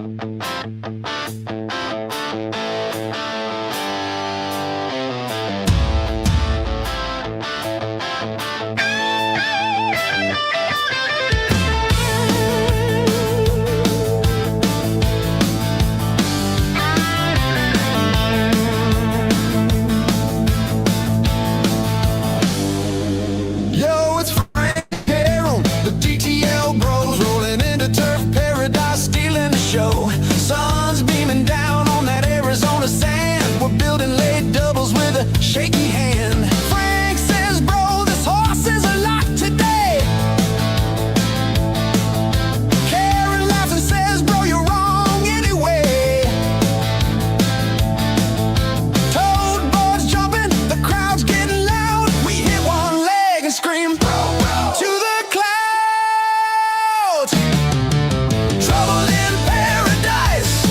Yo, it's Frank here on the DTL Bros, rolling into turf paradise, stealing the show. Sun's beaming down on that Arizona sand. We're building late doubles with a shaky hand. Frank says, bro, this horse is a lock today. Karen laughs and says, bro, you're wrong anyway. Toad boards jumping, the crowd's getting loud. We hit one leg and scream to the clouds. Trouble in paradise,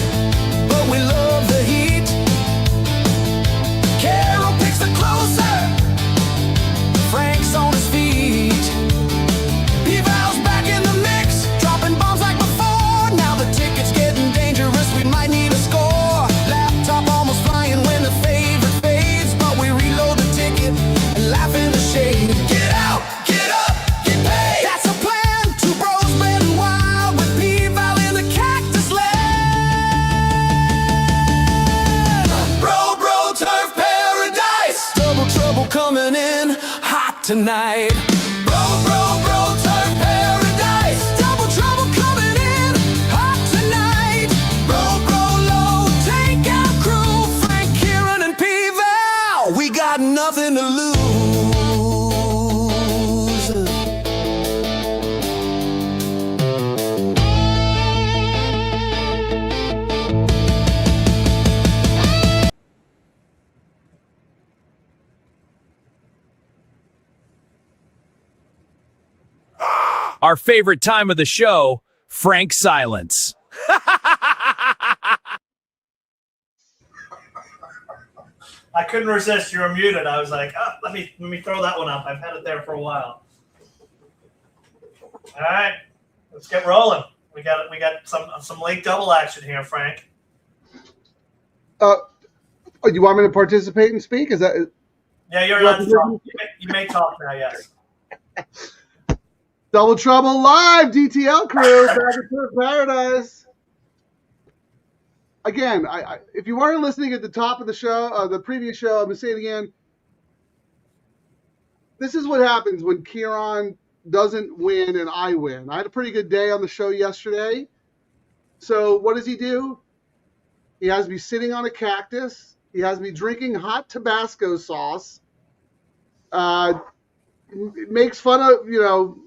but we love the heat. Carol picks the closer, Frank's on his feet. P-Val's back in the mix, dropping bombs like before. Now the ticket's getting dangerous, we might need a score. Laptop almost flying when the favorite fades, but we reload the ticket and laugh in the shade. Get out, get up, get paid. That's a plan. Two bros betting wild with P-Val in the cactus land. Bro, turf paradise. Double trouble coming in hot tonight. Bro, turf paradise. Double trouble coming in hot tonight. Bro, low, takeout crew. Frank, Kieran, and P-Val. We got nothing to lose. Our favorite time of the show, Frank Silence. I couldn't resist. You were muted. I was like, oh, let me throw that one up. I've had it there for a while. All right, let's get rolling. We got some late double action here, Frank. You want me to participate and speak? Is that Yeah, you're allowed to talk. You may talk now. Yes. Double Trouble live? DTL Crew back at Turf Paradise. Again, if you weren't listening at the top of the show, the previous show, I'm gonna say it again. This is what happens when Kieran doesn't win and I win. I had a pretty good day on the show yesterday. So what does he do? He has me sitting on a cactus. He has me drinking hot Tabasco sauce. Makes fun of,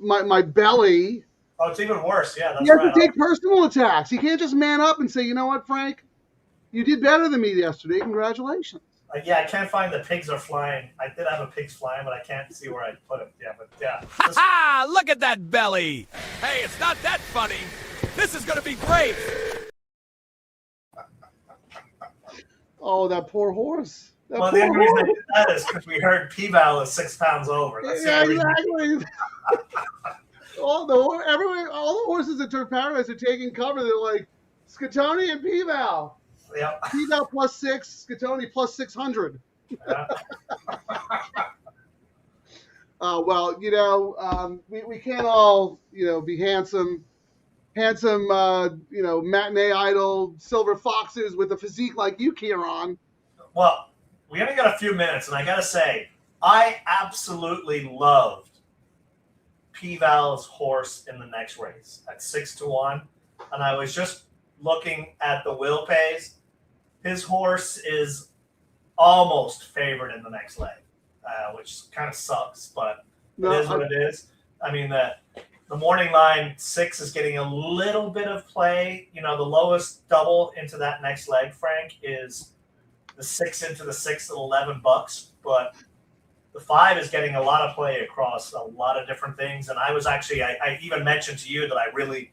my belly. Oh, it's even worse. Yeah, that's He has right. to take personal attacks. He can't just man up and say, you know what, Frank? You did better than me yesterday. Congratulations. Yeah, I can't find the pigs are flying. I did have a pigs flying, but I can't see where I put it. Yeah, but yeah. Ha! Look at that belly. Hey, it's not that funny. This is going to be great. Oh, that poor horse. Well, the only reason I did that is because we heard P-Val is 6 pounds over. That's Yeah, the only reason. exactly. all the horses at Turf Paradise are taking cover. They're like, Scatoni and P-Val. Yep. P-Val +6, Scatoni +600. Yeah. Well, we can't all, be handsome, matinee idol, silver foxes with a physique like you, Kieran. Well, we only got a few minutes, and I got to say, I absolutely loved P-Val's horse in the next race at 6-1. And I was just looking at the will pays. His horse is almost favored in the next leg, which kind of sucks, but it is what it is. I mean, the morning line 6 is getting a little bit of play. The lowest double into that next leg, Frank, is the 6 into the 6 at $11, but the 5 is getting a lot of play across a lot of different things. And I was actually, I even mentioned to you that I really,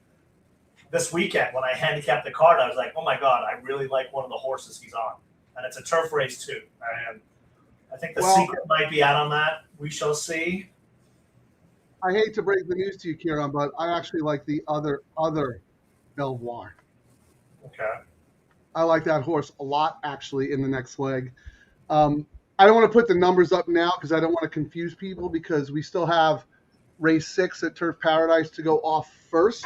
this weekend when I handicapped the card, I was like, oh my God, I really like one of the horses he's on. And it's a turf race too. And I think the secret might be out on that. We shall see. I hate to break the news to you, Kieran, but I actually like the other Belvoir. Okay. I like that horse a lot, actually, in the next leg. I don't want to put the numbers up now because I don't want to confuse people, because we still have race 6 at Turf Paradise to go off first,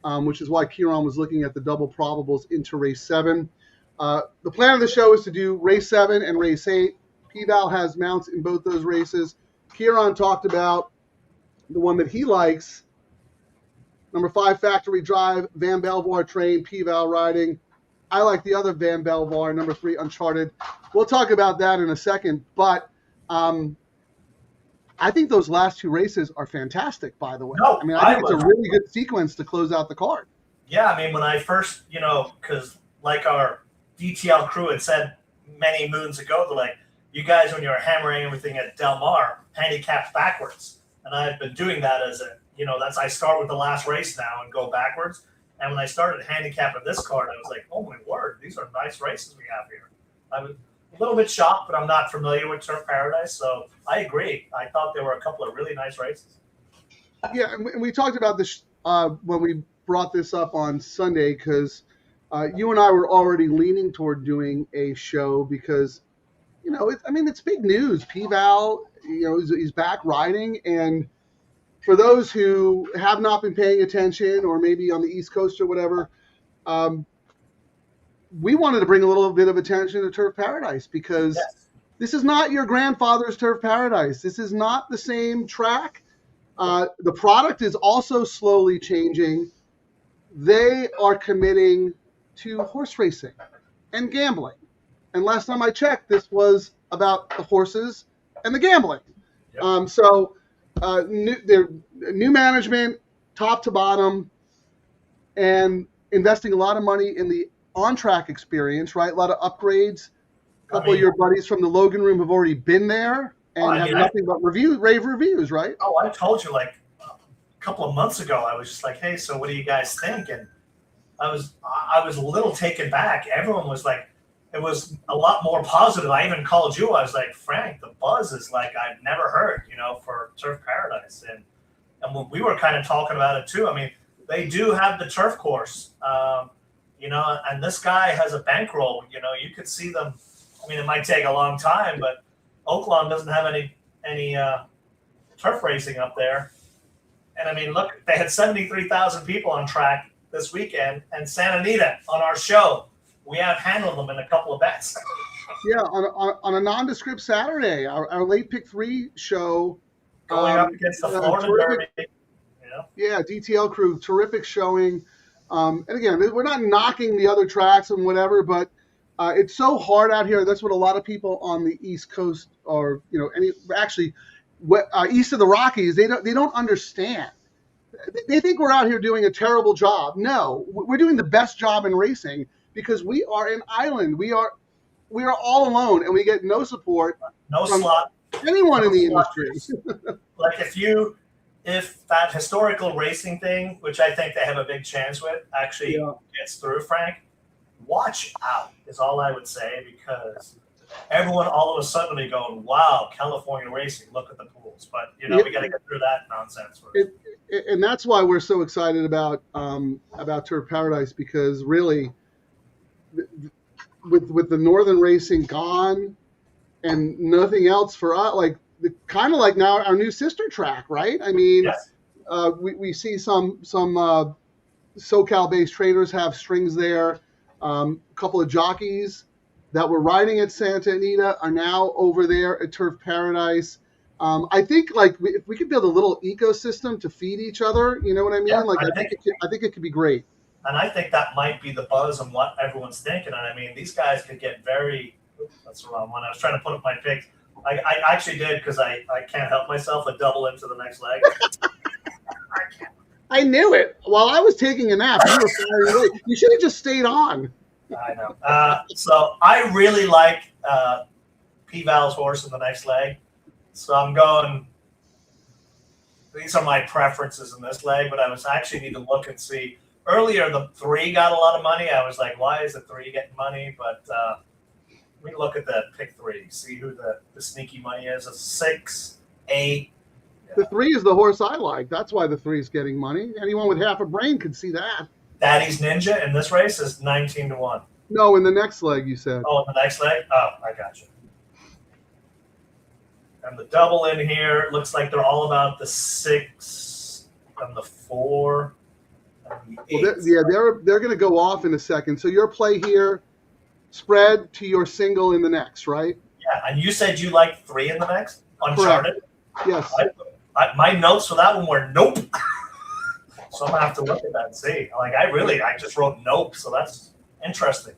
which is why Kieran was looking at the double probables into race 7. The plan of the show is to do race 7 and race 8. P-Val has mounts in both those races. Kieran talked about the one that he likes, number 5 Factory Drive, Van Belvoir train, P-Val riding. I like the other Van Belvoir, number 3 Uncharted. We'll talk about that in a second, but I think those last 2 races are fantastic, by the way. No, I mean, I think it's a really good sequence to close out the card. Yeah, I mean, when I first, because like our DTL crew had said many moons ago, they're like, you guys, when you're hammering everything at Del Mar, handicap backwards. And I've been doing that as I start with the last race now and go backwards. And when I started handicapping this card, I was like, oh my word, these are nice races we have here. I was a little bit shocked, but I'm not familiar with Turf Paradise, so I agree. I thought there were a couple of really nice races. Yeah, and we talked about this when we brought this up on Sunday, because you and I were already leaning toward doing a show because, it's big news. P-Val, he's back riding, and for those who have not been paying attention, or maybe on the East Coast or whatever, we wanted to bring a little bit of attention to Turf Paradise, because this is not your grandfather's Turf Paradise. This is not the same track. The product is also slowly changing. They are committing to horse racing and gambling. And last time I checked, this was about the horses and the gambling. Yep. New management, top to bottom, and investing a lot of money in the on-track experience, right? A lot of upgrades. A couple of your buddies from the Logan Room have already been there and have nothing but rave reviews, right? Oh, I told you like a couple of months ago, I was just like, hey, so what do you guys think? And I was a little taken back. Everyone was like, it was a lot more positive. I even called you. I was like, Frank, the buzz is like I've never heard, for Turf Paradise. And when we were kind of talking about it too. I mean, they do have the turf course, and this guy has a bankroll. You could see them. I mean, it might take a long time, but Oaklawn doesn't have any turf racing up there. And I mean, look, they had 73,000 people on track this weekend, and Santa Anita on our show. We have handled them in a couple of bets. Yeah, on a nondescript Saturday, our late pick 3 show. Going up against the Florida Derby. Yeah, DTL Crew, terrific showing. And again, we're not knocking the other tracks and whatever, but it's so hard out here. That's what a lot of people on the East Coast are, east of the Rockies, they don't understand. They think we're out here doing a terrible job. No, we're doing the best job in racing because we are an island. We are all alone, and we get no support from anyone in the industry. Like if that historical racing thing, which I think they have a big chance with, actually gets through, Frank, watch out is all I would say, because everyone all of a sudden be going, wow, California racing, look at the pools. But, we got to get through that nonsense first. And that's why we're so excited about Turf Paradise, because really, with the Northern racing gone and nothing else for us, kind of like now our new sister track, right? I mean, we see some SoCal-based trainers have strings there. A couple of jockeys that were riding at Santa Anita are now over there at Turf Paradise. I think if we could build a little ecosystem to feed each other, you know what I mean? I think it could be great. And I think that might be the buzz and what everyone's thinking. And I mean, these guys could get that's the wrong one. I was trying to put up my picks. I actually did, because I can't help myself, a double into the next leg. I knew it. While I was taking a nap, you were firing away. You should have just stayed on. I know. So I really like P-Val's horse in the next leg. So I'm going, these are my preferences in this leg, but I was actually need to look and see. Earlier, the 3 got a lot of money. I was like, why is the 3 getting money? But we look at the pick 3, see who the sneaky money is. A 6, 8. The 3 is the horse I like. That's why the 3 is getting money. Anyone with half a brain could see that. Daddy's Ninja in this race is 19-1. No, in the next leg, you said. Oh, in the next leg? Oh, I got you. And the double in here looks like they're all about the 6 and the 4 and the 8. Well, they're going to go off in a second. So your play here, spread to your single in the next, right? Yeah, and you said you liked 3 in the next? Uncharted? Yes. My notes for that one were nope. So I'm going to have to look at that and see. Like, I just wrote nope, so that's interesting.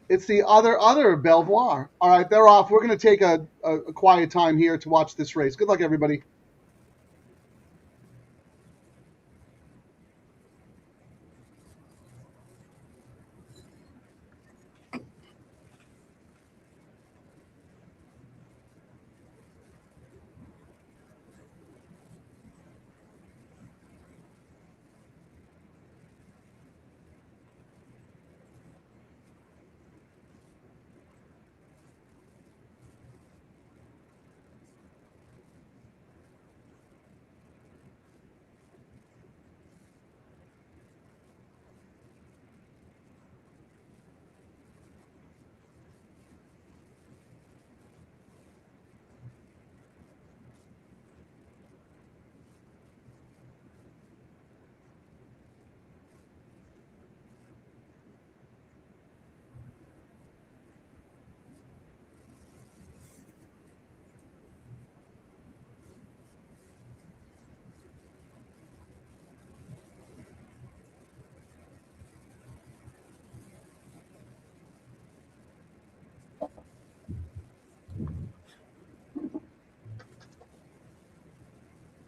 It's the other Belvoir. All right, they're off. We're going to take a quiet time here to watch this race. Good luck, everybody.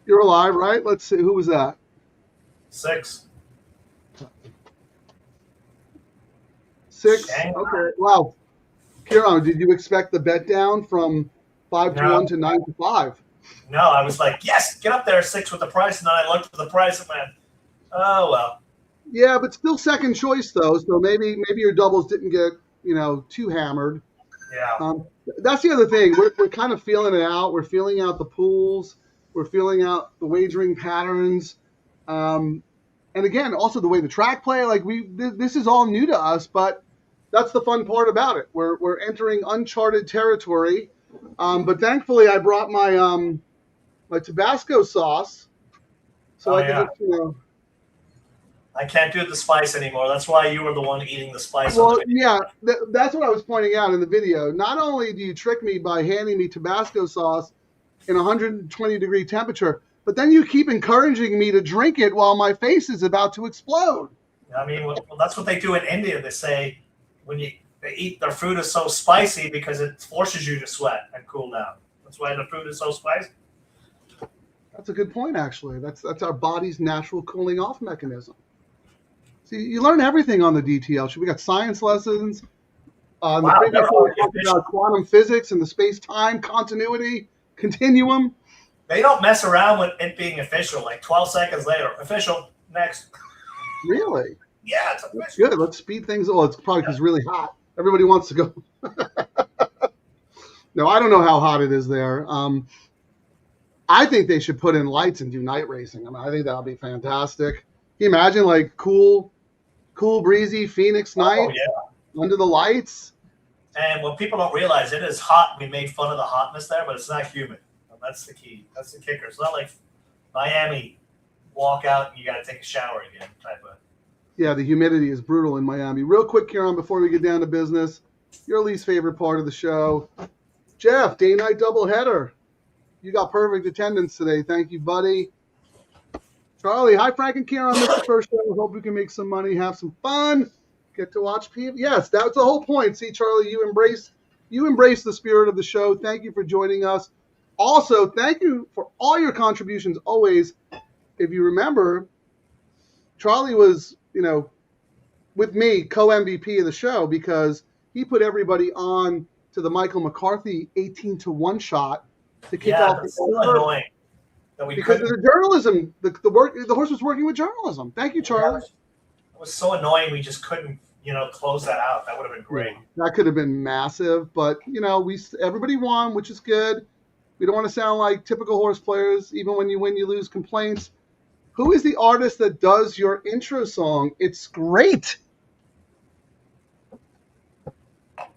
You're alive, right? Let's see. Who was that? 6. 6? Dang. Okay. Wow. Kieran, did you expect the bet down from 5-1 to 9-5? No, I was like, yes, get up there 6 with the price. And then I looked at the price and went, oh, well. Yeah, but still second choice, though. So maybe your doubles didn't get, too hammered. Yeah. That's the other thing. We're kind of feeling it out. We're feeling out the pools. We're feeling out the wagering patterns. And again, also the way the track play. Like this is all new to us, but that's the fun part about it. We're entering uncharted territory. But thankfully, I brought my my Tabasco sauce, so I can just, I can't do the spice anymore. That's why you were the one eating the spice. Well, yeah, that's what I was pointing out in the video. Not only do you trick me by handing me Tabasco sauce in 120-degree temperature, but then you keep encouraging me to drink it while my face is about to explode. I mean, well, that's what they do in India. They say they eat their food is so spicy because it forces you to sweat and cool down. That's why the food is so spicy. That's a good point, actually. That's our body's natural cooling off mechanism. See, you learn everything on the DTL show. We got science lessons. The previous one we talked about quantum physics and the space-time continuity continuum. They don't mess around with it being official. Like 12 seconds later, official, next. Really? Yeah, it's official. That's good. Let's speed things. Oh, it's probably because it's really hot. Everybody wants to go. No, I don't know how hot it is there. I think they should put in lights and do night racing. I mean, I think that'll be fantastic. Can you imagine, like, cool, breezy Phoenix night under the lights? And what people don't realize, it is hot. We made fun of the hotness there, but it's not humid. And that's the key. That's the kicker. It's not like Miami, walk out and you got to take a shower again type of. Yeah, the humidity is brutal in Miami. Real quick, Kieran, before we get down to business, your least favorite part of the show. Jeff, day-night doubleheader. You got perfect attendance today. Thank you, buddy. Charlie, hi, Frank and Kieran. This is the first show. Hope we can make some money, have some fun, get to watch people. Yes, that's the whole point. See, Charlie, you embrace the spirit of the show. Thank you for joining us. Also, thank you for all your contributions always. If you remember, Charlie was, with me, co-MVP of the show because he put everybody on to the Michael McCarthy 18-1 shot to kick off the so annoying. Because of the journalism, the horse was working with journalism. Thank you, Charlie. It was so annoying. We just couldn't, close that out. That would have been great. Yeah, that could have been massive, but everybody won, which is good. We don't want to sound like typical horse players. Even when you win, you lose complaints. Who is the artist that does your intro song? It's great.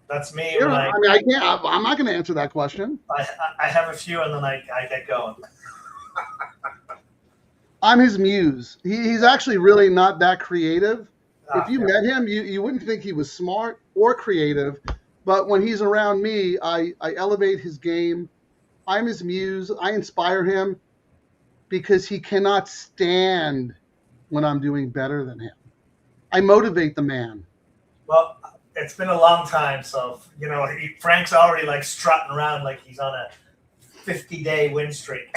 That's me. I When mean, I can't. I'm not going to answer that question. I have a few, and then I get going. I'm his muse. He's actually really not that creative. If you Yeah. met him, you wouldn't think he was smart or creative. But when he's around me, I elevate his game. I'm his muse. I inspire him because he cannot stand when I'm doing better than him. I motivate the man. Well, it's been a long time, so Frank's already like strutting around like he's on a 50-day win streak.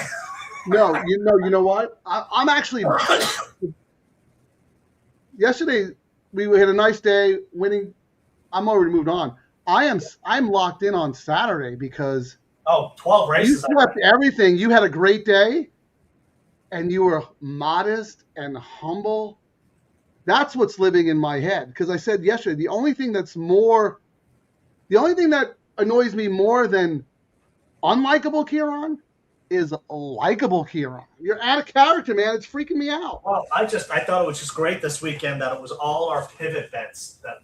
No, you know what? I'm actually. Yesterday we had a nice day winning. I'm already moved on. I'm locked in on Saturday because 12 you races. swept everything. You had a great day, and you were modest and humble. That's what's living in my head. Because I said yesterday, the only thing that annoys me more than unlikable Kieran is likable Kieran. You're out of character, man. It's freaking me out. Well, I thought it was just great this weekend that it was all our pivot bets that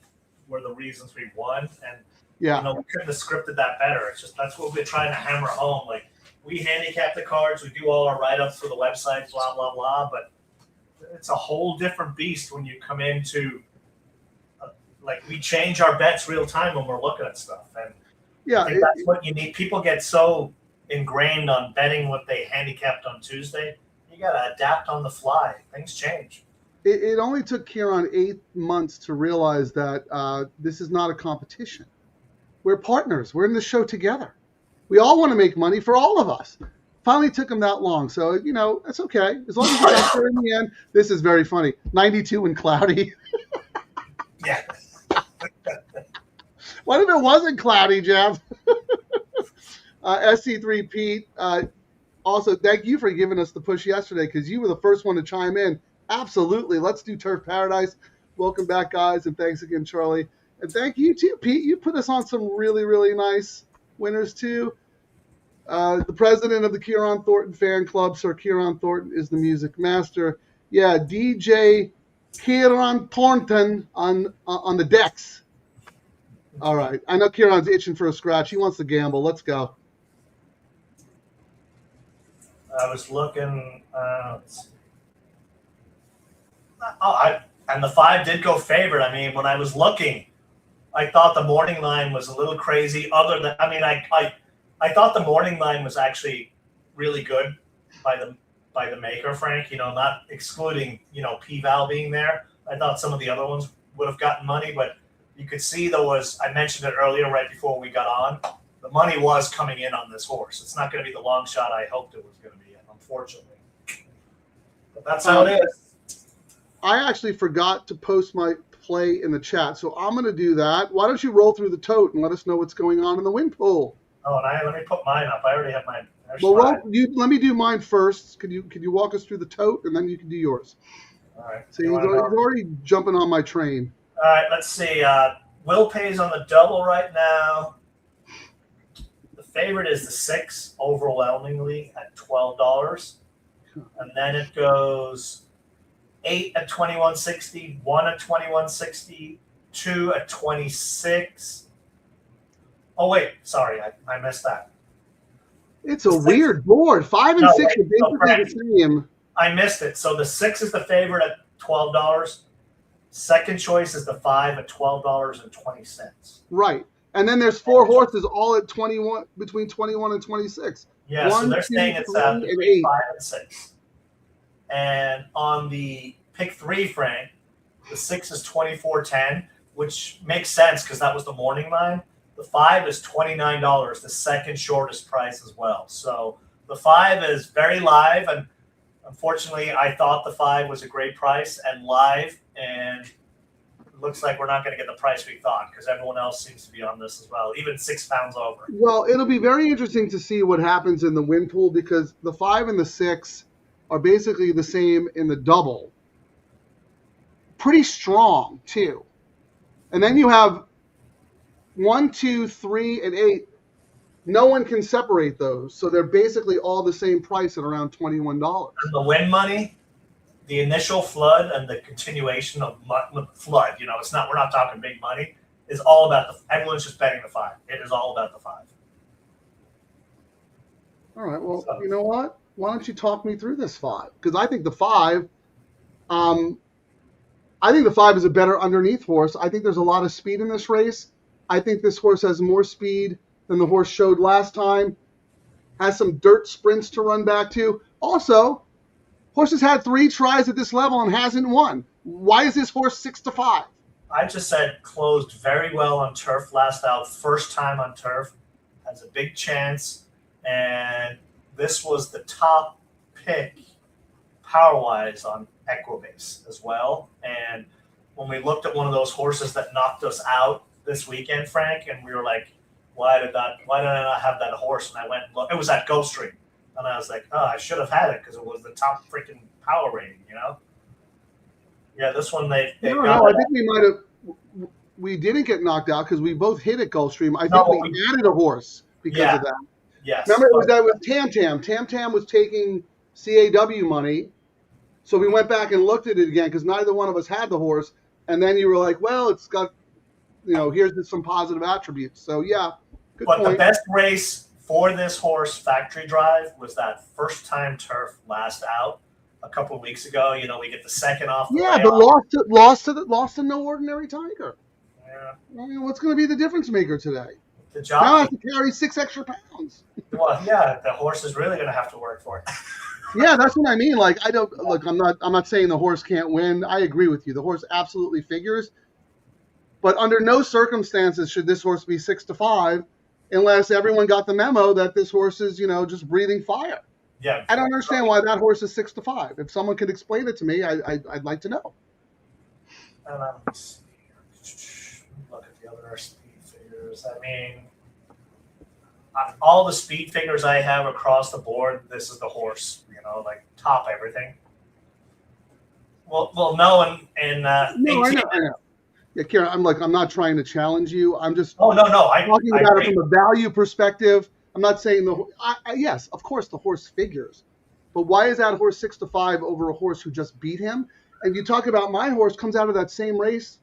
were the reasons we won, and Yeah. we couldn't have scripted that better. It's just that's what we're trying to hammer home. Like we handicap the cards, we do all our write-ups for the website, blah blah blah. But it's a whole different beast when you come into like we change our bets real time when we're looking at stuff, and Yeah. I think that's what you need. People get so ingrained on betting what they handicapped on Tuesday. You got to adapt on the fly. Things change. It only took Kieran 8 months to realize that this is not a competition. We're partners. We're in the show together. We all want to make money for all of us. Finally took him that long. So, that's okay. As long as you got there in the end. This is very funny. 92 and cloudy. Yeah. What if it wasn't cloudy, Jeff? SC3 Pete, also, thank you for giving us the push yesterday because you were the first one to chime in. Absolutely. Let's do Turf Paradise. Welcome back, guys, and thanks again, Charlie. And thank you, too, Pete. You put us on some really, really nice winners, too. The president of the Kieran Thornton fan club, Sir Kieran Thornton, is the music master. Yeah, DJ Kieran Thornton on the decks. All right. I know Kieran's itching for a scratch. He wants to gamble. Let's go. I was looking. And the 5 did go favorite. I mean, when I was looking, I thought the morning line was a little crazy. I thought the morning line was actually really good by the maker, Frank. Not excluding P-Val being there. I thought some of the other ones would have gotten money, but you could see I mentioned it earlier right before we got on. The money was coming in on this horse. It's not going to be the long shot I hoped it was going to be, unfortunately. But that's how it is. I actually forgot to post my play in the chat, so I'm going to do that. Why don't you roll through the tote and let us know what's going on in the win pool? Oh, and let me put mine up. I already have mine. Well, let me do mine first. Could you walk us through the tote, and then you can do yours? All right. So he's already jumping on my train. All right, let's see. Will pays on the double right now. The favorite is the 6, overwhelmingly at $12. And then it goes 8 at $21.60, 1 at $21.60, 2 at $26. Oh, wait. Sorry, I missed that. It's a weird board. 5 and 6 are basically the same. I missed it. So the 6 is the favorite at $12. Second choice is the 5 at $12.20. Right. And then there's 4 horses all at 21, between 21 and 26. Yeah, so they're saying it's between 5 and 6. And on the pick 3, Frank, the 6 is $24.10, which makes sense because that was the morning line. The 5 is $29, the second shortest price as well. So the 5 is very live, and unfortunately, I thought the 5 was a great price and live, and it looks like we're not going to get the price we thought because everyone else seems to be on this as well, even 6 pounds over. Well, it'll be very interesting to see what happens in the win pool because the 5 and the 6 are basically the same in the double. Pretty strong, too. And then you have 1, 2, 3, and 8. No one can separate those. So they're basically all the same price at around $21. And the win money the initial flood and the continuation of flood, you know, we're not talking big money, is all about everyone's just betting the 5. It is all about the 5. All right. Well, you know what? Why don't you talk me through this 5? Because I think the 5, is a better underneath horse. I think there's a lot of speed in this race. I think this horse has more speed than the horse showed last time. Has some dirt sprints to run back to. Also, horse has had 3 tries at this level and hasn't won. Why is this horse 6-5? I just said closed very well on turf last out. First time on turf. Has a big chance. And this was the top pick power-wise on Equibase as well. And when we looked at one of those horses that knocked us out this weekend, Frank, and we were like, why did I not have that horse? And I went, look, it was at Gulfstream. And I was like, oh, I should have had it because it was the top freaking power rating, you know? Yeah, this one they No, got. I think we didn't get knocked out because we both hit at Gulfstream. I think we added a horse because of that. Yes. Remember, it was that with Tam Tam. Tam Tam was taking CAW money. So we went back and looked at it again because neither one of us had the horse. And then you were like, well, it's got, here's some positive attributes. So, yeah, good point. But the best race for this horse, Factory Drive, was that first time turf last out a couple of weeks ago. You know, we get the second off. Yeah, but lost to No Ordinary Tiger. Yeah. I mean, what's going to be the difference maker today? The jockey. Now I have to carry 6 extra pounds. Well, yeah, the horse is really going to have to work for it. Yeah, that's what I mean. Like, I'm not saying the horse can't win. I agree with you. The horse absolutely figures. But under no circumstances should this horse be 6-5 unless everyone got the memo that this horse is, just breathing fire. Yeah. I don't understand why that horse is 6-5. If someone could explain it to me, I'd like to know. Let's look at the other speed figures. I mean, all the speed figures I have across the board, this is the horse, like top everything. Well, no, and no, I know. Yeah, Kieran, I'm not trying to challenge you. I'm just I'm talking about it from a value perspective. I'm not saying yes, of course the horse figures, but why is that horse 6-5 over a horse who just beat him? And you talk about my horse comes out of that same race.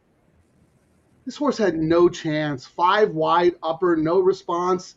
This horse had no chance. 5 wide upper, no response.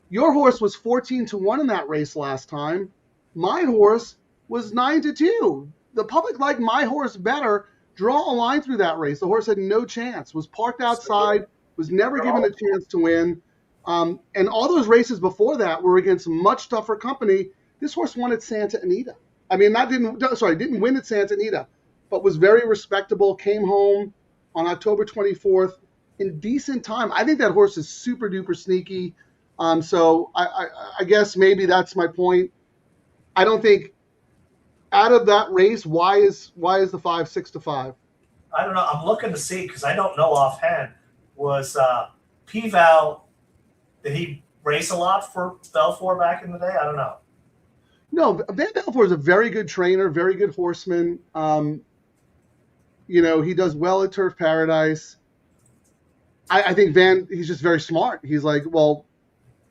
Your horse was 14-1 in that race last time. My horse was 9-2. The public liked my horse better. Draw a line through that race. The horse had no chance. Was parked outside. Was never given a chance to win. And all those races before that were against much tougher company. This horse won at Santa Anita. I mean, didn't win at Santa Anita, but was very respectable. Came home on October 24th in decent time. I think that horse is super duper sneaky. So I guess maybe that's my point. I don't think out of that race, why is the 5 6-5? I don't know. I'm looking to see because I don't know offhand. Was P-Val, did he race a lot for Belfour back in the day? I don't know. No, Van Belfour is a very good trainer, very good horseman. He does well at Turf Paradise. I think he's just very smart. He's like, well,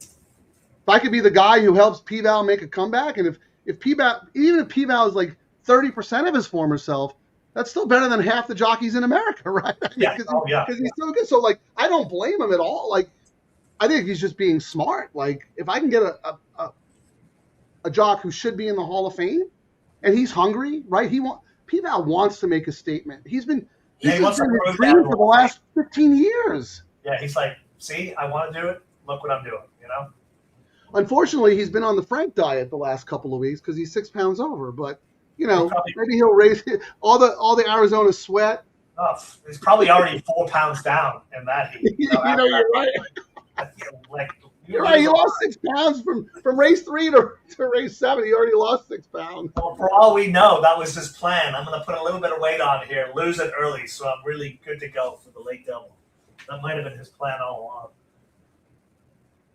if I could be the guy who helps P-Val make a comeback, and if P-Val, even if P-Val is like 30% of his former self, that's still better than half the jockeys in America, right? Because he's so good. So, like, I don't blame him at all. Like, I think he's just being smart. Like, if I can get a jock who should be in the Hall of Fame, and he's hungry, right? P-Val wants to make a statement. He's been dream for the last 15 years. Yeah, he's like, see, I want to do it. Look what I'm doing, Unfortunately, he's been on the Frank diet the last couple of weeks because he's 6 pounds over. But maybe he'll raise all the Arizona sweat. Oh, he's probably already 4 pounds down in that heat. You're right. You're right. He lost 6 pounds from race 3 to race 7. He already lost 6 pounds. Well, for all we know, that was his plan. I'm going to put a little bit of weight on here, lose it early, so I'm really good to go for the late double. That might have been his plan all along.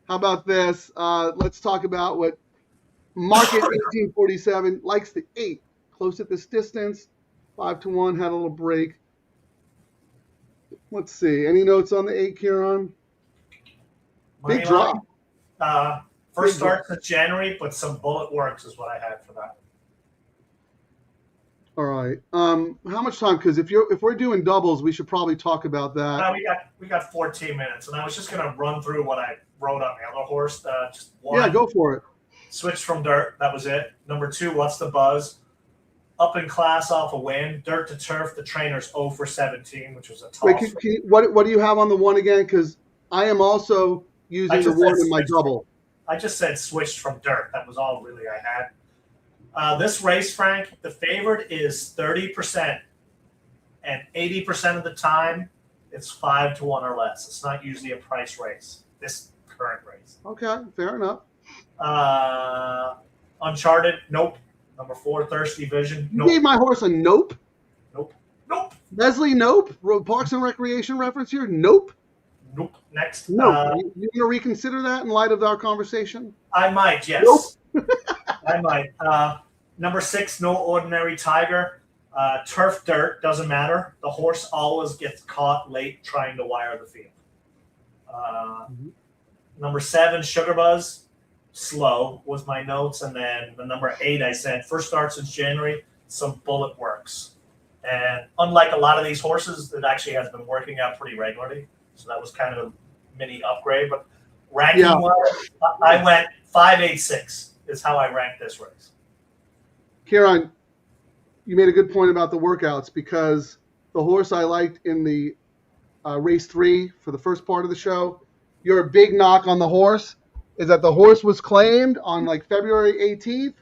How about this? Let's talk about what Market 1847 likes the 8. Close at this distance. 5-1, had a little break. Let's see. Any notes on the 8, Kieran? Big drop. First start since January, but some bullet works is what I had for that. All right. How much time? Because if we're doing doubles, we should probably talk about that. We got 14 minutes, and I was just gonna run through what I wrote on the other horse. Just one. Yeah, go for it. Switched from dirt. That was it. Number 2, what's the buzz? Up in class off a win. Dirt to turf. The trainer's 0 for 17, which was a toss. Wait, what do you have on the one again? Because I am also using the one in my double. I just said switched from dirt. That was all really I had. This race, Frank, the favorite is 30%, and 80% of the time, it's 5 to 1 or less. It's not usually a price race. This current race. Okay, fair enough. Uncharted, nope. Number 4, Thirsty Vision, You nope. gave my horse a nope. Nope. Nope. Leslie, nope. Parks and Recreation reference here, nope. Nope. Next. No. You going to reconsider that in light of our conversation? I might, yes. Nope. I might. Number 6, No Ordinary Tiger. Turf dirt, doesn't matter. The horse always gets caught late trying to wire the field. Number 7, Sugar Buzz. Slow was my notes. And then the number 8, I said, first start since January, some bullet works. And unlike a lot of these horses, it actually has been working out pretty regularly. So that was kind of a mini upgrade. But ranking-wise, I went 5-8-6 is how I ranked this race. Kieran, you made a good point about the workouts because the horse I liked in the race 3 for the first part of the show, your big knock on the horse is that the horse was claimed on like February 18th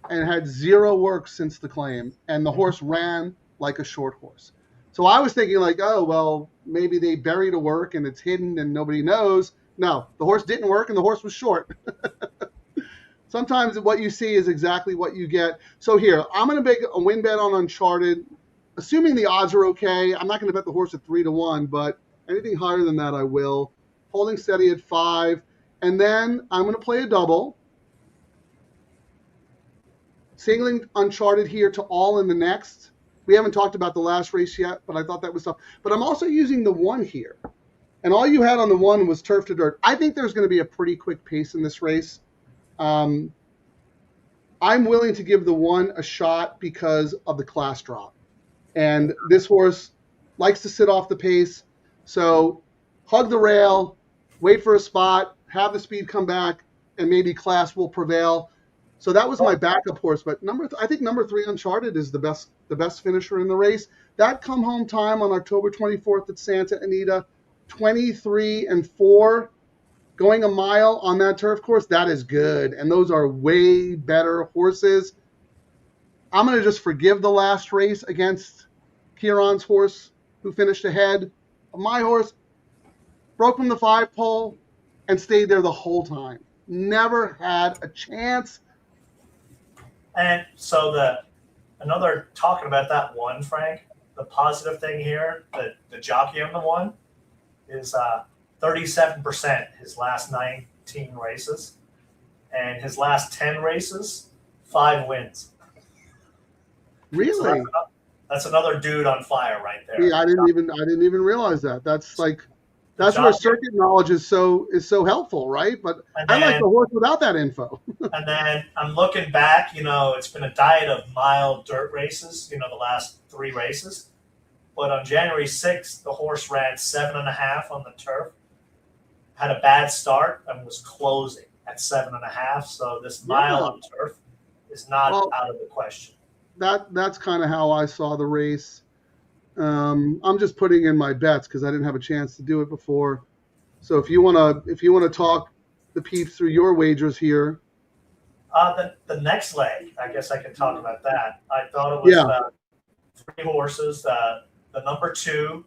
and had 0 work since the claim, and the horse ran like a short horse. So I was thinking like, oh, well, maybe they buried a work and it's hidden and nobody knows. No, the horse didn't work and the horse was short. Sometimes what you see is exactly what you get. So here, I'm going to make a win bet on Uncharted, assuming the odds are okay. I'm not going to bet the horse at 3 to 1, but anything higher than that I will. Holding steady at 5. And then I'm going to play a double. Singling Uncharted here to all in the next. We haven't talked about the last race yet, but I thought that was tough. But I'm also using the 1 here. And all you had on the 1 was turf to dirt. I think there's going to be a pretty quick pace in this race. I'm willing to give the 1 a shot because of the class drop. And this horse likes to sit off the pace. So hug the rail, wait for a spot, have the speed come back, and maybe class will prevail. So that was my backup horse. But I think number 3 Uncharted is the best finisher in the race. That come home time on October 24th at Santa Anita, 23-4. Going a mile on that turf course, that is good. And those are way better horses. I'm going to just forgive the last race against Kieran's horse, who finished ahead. My horse broke from the 5 pole and stayed there the whole time. Never had a chance. And so another talking about that 1, Frank, the positive thing here, the jockey on the 1 is 37% his last 19 races, and his last 10 races, 5 wins. Really? So that's another dude on fire right there. Yeah, I didn't even realize that. That's where circuit knowledge is so helpful, right? But I like the horse without that info. And then I'm looking back, it's been a diet of mild dirt races, the last 3 races. But on January 6th, the horse ran 7.5 on the turf, had a bad start, and was closing at 7.5. So this mile on turf is not out of the question. That's kind of how I saw the race. I'm just putting in my bets because I didn't have a chance to do it before. So if you wanna talk the peeps through your wagers here. The next leg, I guess I could talk about that. I thought it was 3 horses. The number 2,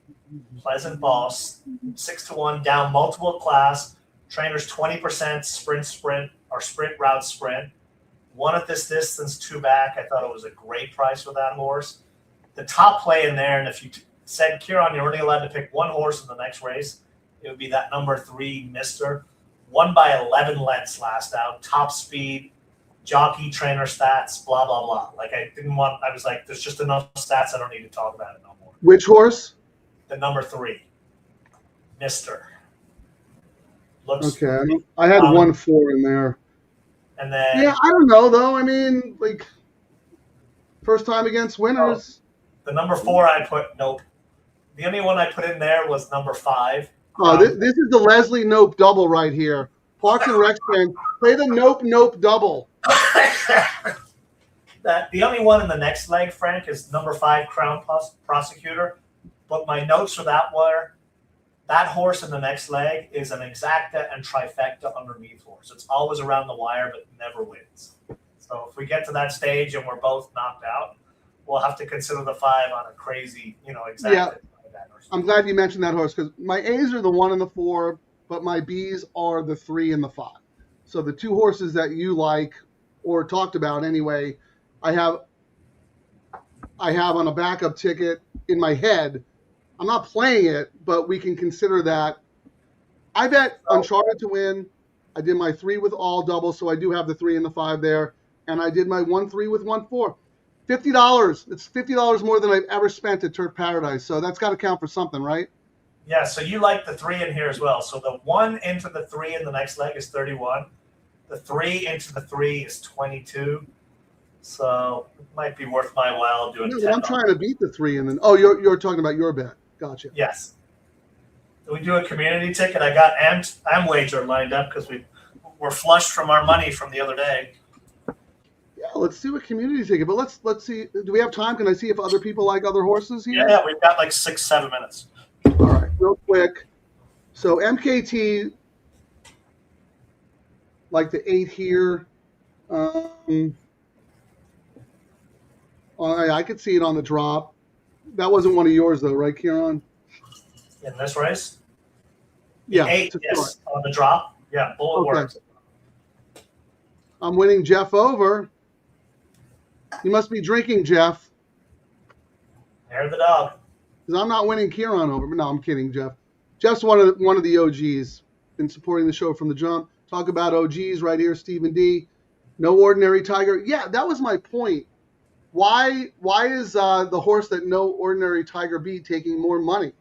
Pleasant Boss, 6 to 1, down multiple class. Trainers 20% sprint or sprint route sprint. 1 at this distance, 2 back. I thought it was a great price for that horse. The top play in there, and if you said, Kieran, you're only allowed to pick 1 horse in the next race, it would be that number 3, Mister. Won by 11 lengths last out. Top speed, jockey, trainer stats, blah, blah, blah. I was like, there's just enough stats I don't need to talk about it no more. Which horse? The number 3, Mister. Looks okay. I had 1-4 in there. And then I don't know though. I mean, First time against winners. The number 4 I put, nope. The only one I put in there was number 5. Oh, this is the Leslie Nope double right here. Parks and Rec fan, play the Nope double. The only one in the next leg, Frank, is number 5 Crown Prosecutor. But my notes for that were that horse in the next leg is an exacta and trifecta underneath horse. It's always around the wire, but never wins. So if we get to that stage and we're both knocked out, we'll have to consider the 5 on a crazy, exacta. Yeah. I'm glad you mentioned that horse because my A's are the 1 and the 4, but my B's are the 3 and the 5. So the 2 horses that you like or talked about anyway, I have on a backup ticket in my head. I'm not playing it, but we can consider that. I bet Uncharted to win. I did my 3 with all doubles, so I do have the 3 and the 5 there. And I did my 1-3 with 1-4. $50. It's $50 more than I've ever spent at Turf Paradise. So that's got to count for something, right? Yeah, so you like the 3 in here as well. So the 1 into the 3 in the next leg is 31. The 3 into the 3 is 22. So it might be worth my while doing No, 10. I'm trying to beat the 3 and then. Oh, you're talking about your bet. Gotcha. Yes. Do we do a community ticket? I got Amwager lined up because we're flushed from our money from the other day. Yeah, let's do a community ticket. But let's see. Do we have time? Can I see if other people like other horses here? Yeah, we've got like 6-7 minutes. All right, real quick. So MKT, like the 8 here. I could see it on the drop. That wasn't one of yours, though, right, Kieran? In this race? Yeah. 8, yes, on the drop. Yeah, bullet works. I'm winning Jeff over. You must be drinking, Jeff. Hair of the dog. Because I'm not winning Kieran over. No, I'm kidding, Jeff. Jeff's one of the OGs. Been supporting the show from the jump. Talk about OGs right here, Stephen D. No Ordinary Tiger. Yeah, that was my point. Why is the horse that No Ordinary Tiger beat taking more money,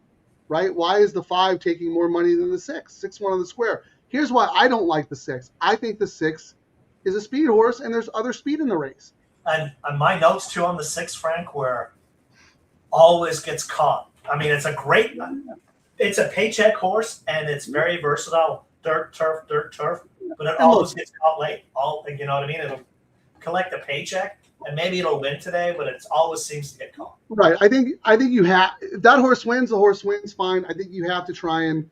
right? Why is the 5 taking more money than the 6? 6-1 on the square. Here's why I don't like the 6. I think the 6 is a speed horse, and there's other speed in the race. And my notes, too, on the 6, Frank, were always gets caught. I mean, it's a paycheck horse, and it's very versatile. Dirt, turf, but it always gets caught late. You know what I mean? It'll collect a paycheck, and maybe it'll win today, but it always seems to get caught. Right. I think you have, if that horse wins, the horse wins, fine. I think you have to try and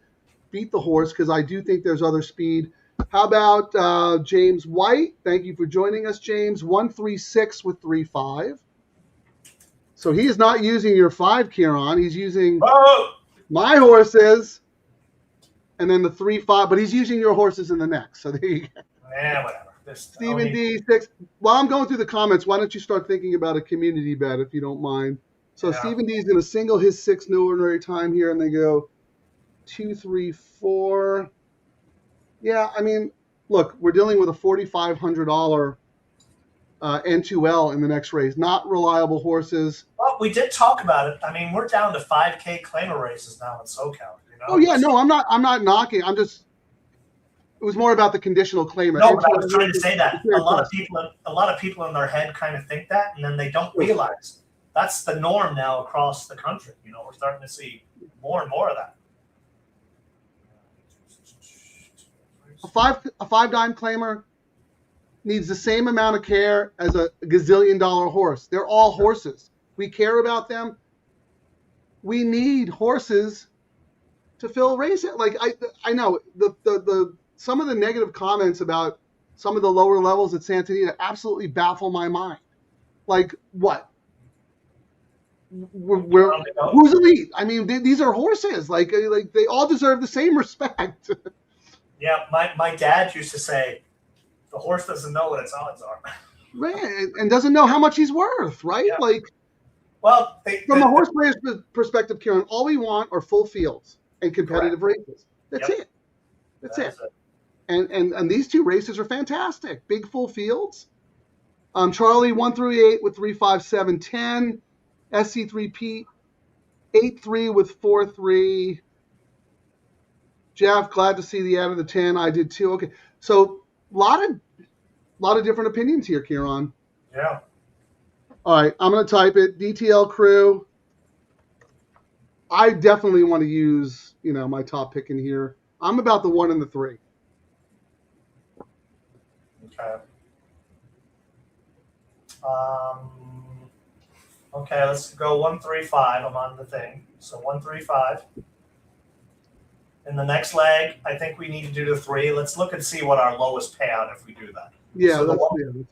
beat the horse because I do think there's other speed. How about James White? Thank you for joining us, James. 136 with 3-5. So he is not using your 5, Kieran. He's using my horses and then the 3-5, but he's using your horses in the next. So there you go. Yeah, whatever. Stephen D. 6. While I'm going through the comments, why don't you start thinking about a community bet if you don't mind? So yeah. Stephen D. is going to single his 6 No Ordinary Time here, and they go 2, 3, 4. Yeah, I mean, look, we're dealing with a $4,500 N2L in the next race. Not reliable horses. Well, we did talk about it. I mean, we're down to 5K claimer races now in SoCal. Oh yeah, no, I'm not knocking. I'm just. It was more about the conditional claimer. No, but I was trying to say that a lot of people in their head kind of think that, and then they don't realize that's the norm now across the country. We're starting to see more and more of that. A five dime claimer needs the same amount of care as a gazillion-dollar horse. They're all horses. We care about them. We need horses to fill races. Like I know the some of the negative comments about some of the lower levels at Santa Anita absolutely baffle my mind. Like what? Who's elite? I mean, these are horses. Like they all deserve the same respect. Yeah, my dad used to say, the horse doesn't know what its odds are. Right, and doesn't know how much he's worth, right? Yeah. Like, well, from a horse player's perspective, Kieran, all we want are full fields and competitive races. That's it. That's it. And these 2 races are fantastic. Big full fields. Charlie 1 through 8 with 3, 5, 7, 10. SC3 Pete 8-3 with 4-3. Jeff, glad to see the ad of the 10. I did too. Okay, so a lot of different opinions here, Kieran. Yeah. All right, I'm going to type it. DTL Crew. I definitely want to use, my top pick in here. I'm about the 1 and the 3. Okay. Okay, let's go 135. I'm on the thing. So 135. In the next leg, I think we need to do the 3. Let's look and see what our lowest payout if we do that. Yeah, So that's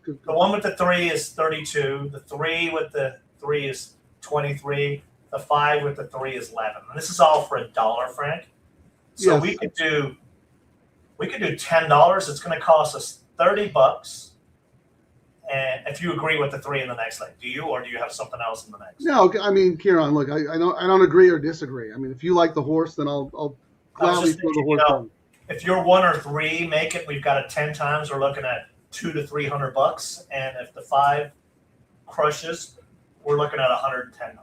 good. The one with the 3 is 32. The 3 with the 3 is 23. The 5 with the 3 is 11. And this is all for $1, Frank. So Yes. we could do $10. It's going to cost us $30. And if you agree with the 3 in the next leg, do you, or do you have something else in the next? No, I mean, Kieran, look, I don't agree or disagree. I mean, if you like the horse, then I'll gladly throw the horse on. If you're 1 or 3, make it. We've got it 10 times. We're looking at $200 to $300, and if the 5 crushes, we're looking at $110.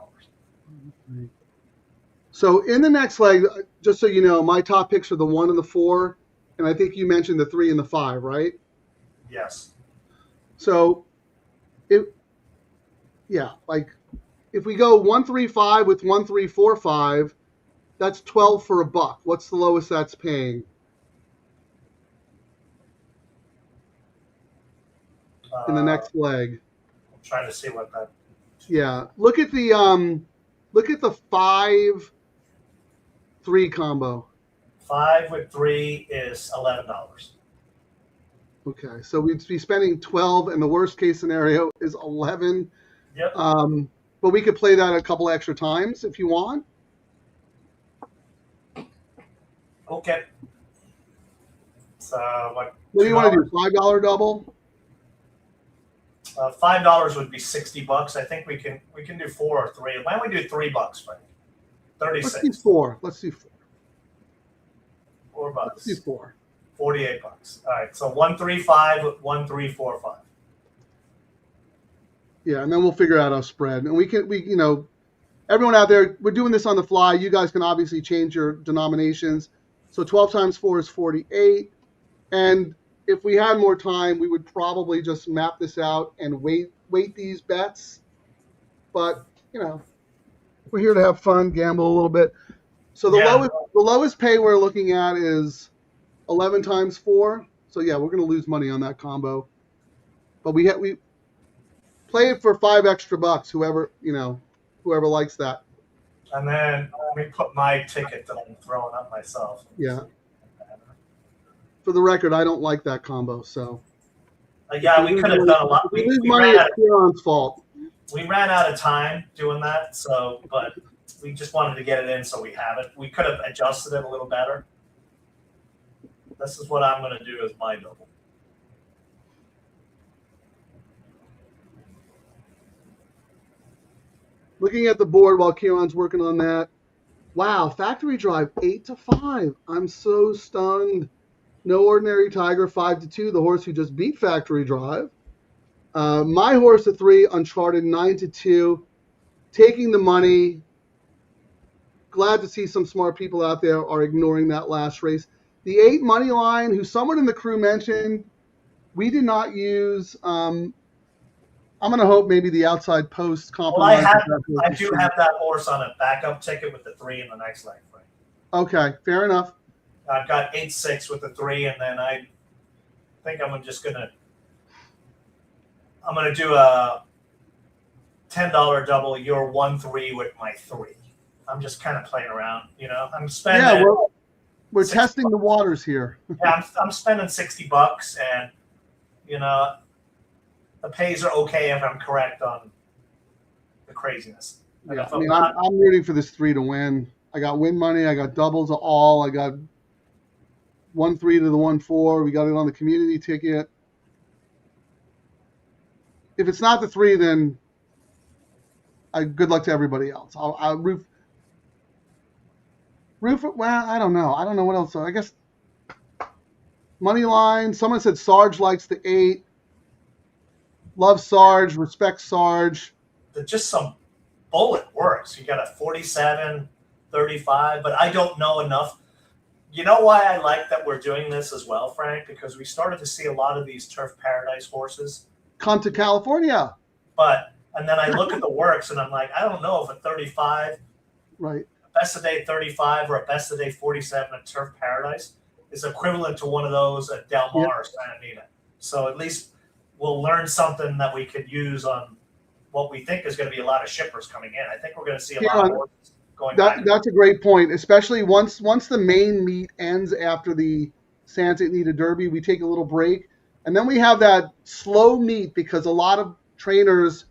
So in the next leg, just so you know, my top picks are the 1 and the 4, and I think you mentioned the 3 and the 5, right? Yes. So, if we go 135 with 1345, that's 12 for $1. What's the lowest that's paying? In the next leg. I'm trying to see what that. Yeah, look at the 5-3 combo. 5 with 3 is $11. Okay, so we'd be spending 12, and the worst case scenario is 11. Yep. But we could play that a couple extra times if you want. Okay. So what? What do you want to do? $5 double? $5 would be $60. I think we can do 4 or 3. Why don't we do $3, Frank? 36. Let's do 4. Let's do 4. $4. Let's do 4. $48. All right. So 135 with 1345. Yeah, and then we'll figure out our spread. And everyone out there, we're doing this on the fly. You guys can obviously change your denominations. So 12 times 4 is 48. And if we had more time, we would probably just map this out and weight these bets. But, we're here to have fun, gamble a little bit. So the lowest pay we're looking at is 11 times 4. So yeah, we're going to lose money on that combo. But we play it for $5 extra. Whoever likes that. And then let me put my ticket that I'm throwing up myself. Yeah. For the record, I don't like that combo. So. Yeah, we could have done a lot. We lose money. It's Kieran's fault. We ran out of time doing that. So, but we just wanted to get it in, so we have it. We could have adjusted it a little better. This is what I'm going to do as my double. Looking at the board while Kieran's working on that. Wow, factory drive 8-5. I'm so stunned. No Ordinary Tiger 5-2, the horse who just beat factory drive. My horse at 3, Uncharted 9-2. Taking the money. Glad to see some smart people out there are ignoring that last race. The 8 money line, who someone in the crew mentioned, we did not use. I'm going to hope maybe the outside post compromise. Well, I do have that horse on a backup ticket with the 3 in the next leg. Right? Okay, fair enough. I've got 8-6 with the 3, and then I think I'm just going to do a $10 double. You're 1-3 with my 3. I'm just kind of playing around, I'm spending. Yeah, we're testing the waters here. Yeah, I'm spending $60, and the pays are okay if I'm correct on the craziness. Yeah, I'm rooting for this 3 to win. I got win money. I got doubles of all. I got 1-3 to the 1-4. We got it on the community ticket. If it's not the 3, then good luck to everybody else. I'll root. Well, I don't know. I don't know what else. So I guess money line. Someone said Sarge likes the 8. Love Sarge. Respect Sarge. Just some bullet works. You got a 47, 35, but I don't know enough. You know why I like that we're doing this as well, Frank? Because we started to see a lot of these Turf Paradise horses come to California. But And then I look at the works, and I'm like, I don't know if a 35, Right. best of day 35 or a best of day 47 at Turf Paradise is equivalent to one of those at Del Mar or Santa Anita. So at least we'll learn something that we could use on what we think is going to be a lot of shippers coming in. I think we're going to see a lot of horses going back. That's a great point, especially once the main meet ends after the Santa Anita Derby. We take a little break, and then we have that slow meet because a lot of trainers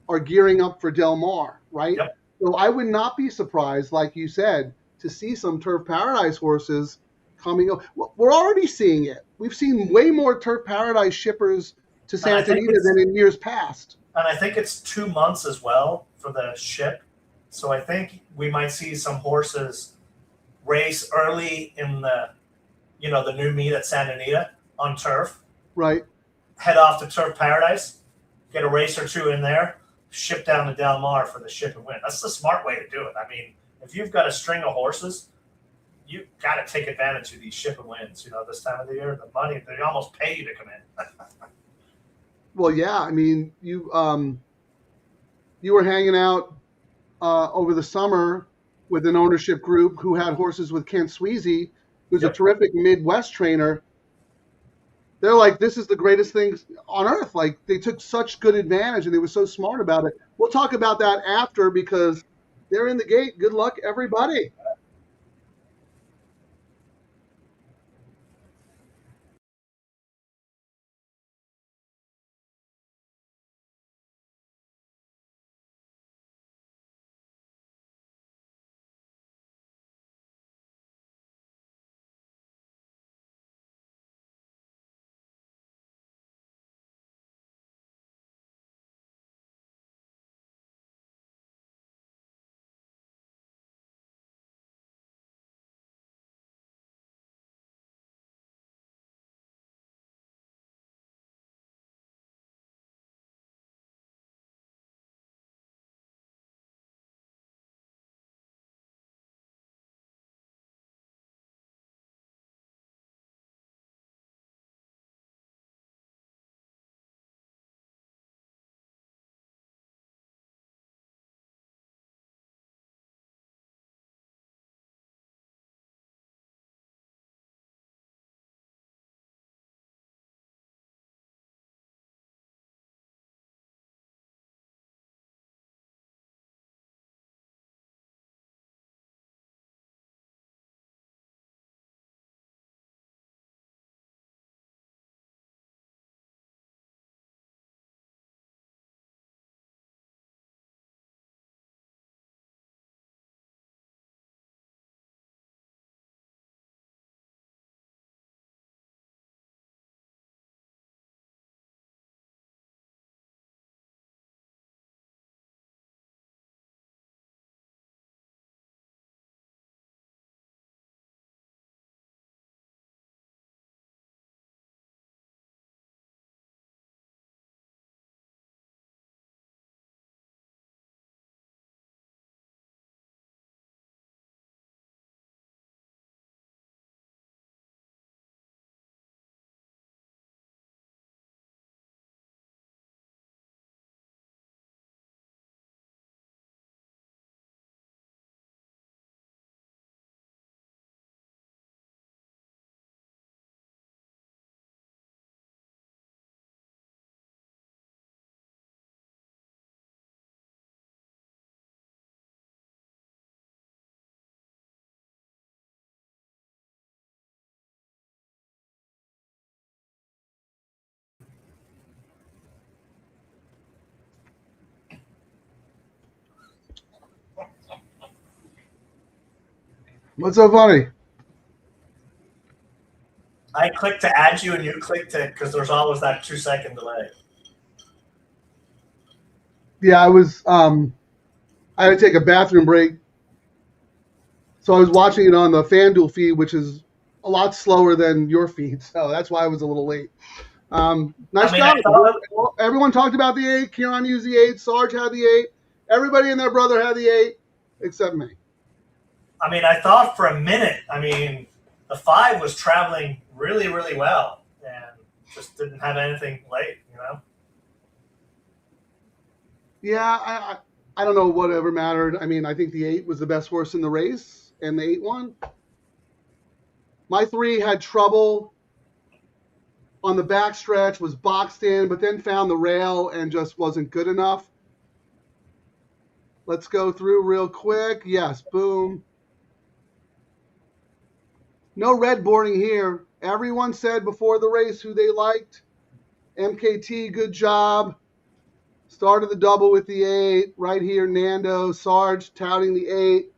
are gearing up for Del Mar, right? Yep. So I would not be surprised, like you said, to see some Turf Paradise horses coming up. We're already seeing it. We've seen way more Turf Paradise shippers to Santa Anita than in years past. And I think it's 2 months as well for the ship. So I think we might see some horses race early in the new meet at Santa Anita on turf. Right. Head off to Turf Paradise, get a race or two in there, ship down to Del Mar for the ship and win. That's the smart way to do it. I mean, if you've got a string of horses, you got to take advantage of these ship and wins. This time of the year, the money, they almost pay you to come in. Well, yeah. I mean, you were hanging out over the summer with an ownership group who had horses with Kent Sweezy, who's a terrific Midwest trainer. They're like, this is the greatest thing on earth. Like, they took such good advantage and they were so smart about it. We'll talk about that after because they're in the gate. Good luck, everybody. What's so funny? I clicked to add you, and you clicked to because there's always that 2-second delay. Yeah, I had to take a bathroom break. So I was watching it on the FanDuel feed, which is a lot slower than your feed. So that's why I was a little late. Nice job. Everyone talked about the 8. Kieran used the 8. Sarge had the 8. Everybody and their brother had the 8, except me. I mean, I thought for a minute, the 5 was traveling really, really well and just didn't have anything late, Yeah, I don't know whatever mattered. I mean, I think the 8 was the best horse in the race, and the 8 won. My 3 had trouble on the backstretch, was boxed in, but then found the rail and just wasn't good enough. Let's go through real quick. Yes, boom. No red boarding here. Everyone said before the race who they liked. MKT, good job. Started the double with the 8. Right here, Nando, Sarge touting the 8.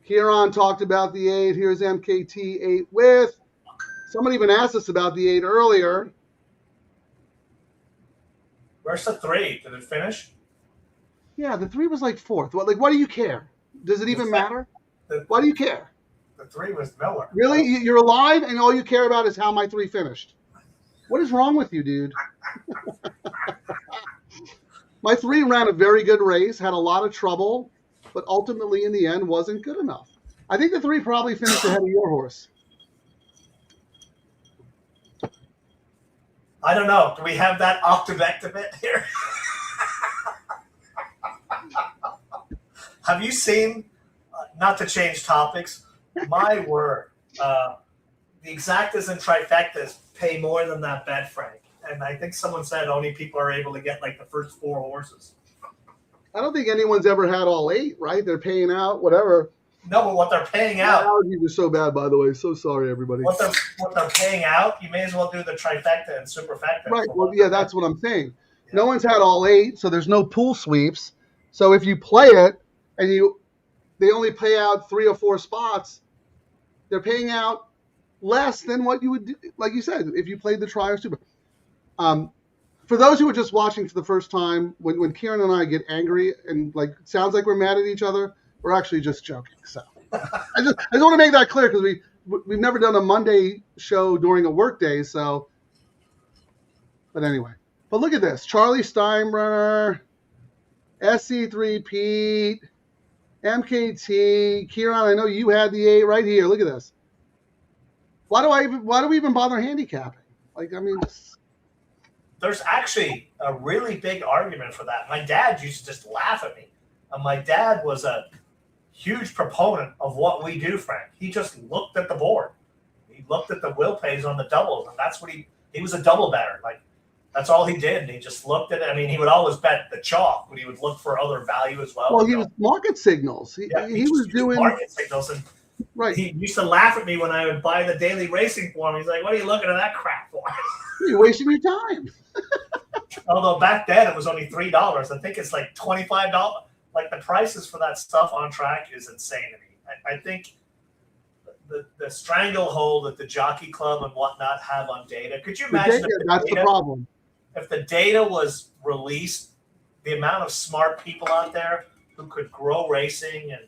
Kieran talked about the 8. Here's MKT 8 with. Someone even asked us about the 8 earlier. Where's the 3? Did it finish? Yeah, the 3 was like 4th. What do you care? Does it even matter? Why do you care? The 3 was Miller. Really? You're alive and all you care about is how my 3 finished. What is wrong with you, dude? My 3 ran a very good race, had a lot of trouble, but ultimately in the end wasn't good enough. I think the 3 probably finished ahead of your horse. I don't know. Do we have that optimectabit here? Have you seen, not to change topics, my word, the exactas and trifectas pay more than that bet, Frank. And I think someone said only people are able to get like the first 4 horses. I don't think anyone's ever had all 8, right? They're paying out, whatever. No, but what they're paying out. My allergies are so bad, by the way. So sorry, everybody. What they're paying out, you may as well do the trifecta and superfecta. Right. Well, yeah, that's what I'm saying. Yeah. No one's had all 8, so there's no pool sweeps. So if you play it and they only pay out 3 or 4 spots, they're paying out less than what you would do, like you said, if you played the tri or super. For those who are just watching for the first time, when Kieran and I get angry and like it sounds like we're mad at each other, we're actually just joking. So I just want to make that clear because we've never done a Monday show during a work day. So, but anyway, but look at this: Charlie Steinbrenner, SC3 Pete, MKT, Kieran. I know you had the 8 right here. Look at this. Why do we even bother handicapping? Like, I mean, there's actually a really big argument for that. My dad used to just laugh at me. And my dad was a huge proponent of what we do, Frank. He just looked at the board. He looked at the will pays on the doubles, and that's what he was a double better. Like, that's all he did. And he just looked at it. I mean, he would always bet the chalk, but he would look for other value as well. Well, he was market signals. He was doing market signals. And right. He used to laugh at me when I would buy the daily racing form. He's like, what are you looking at that crap for? You're wasting your time. Although back then it was only $3. I think it's like $25. Like the prices for that stuff on track is insane to me. I think the stranglehold that the Jockey Club and whatnot have on data. Could you imagine the problem. If the data was released, the amount of smart people out there who could grow racing and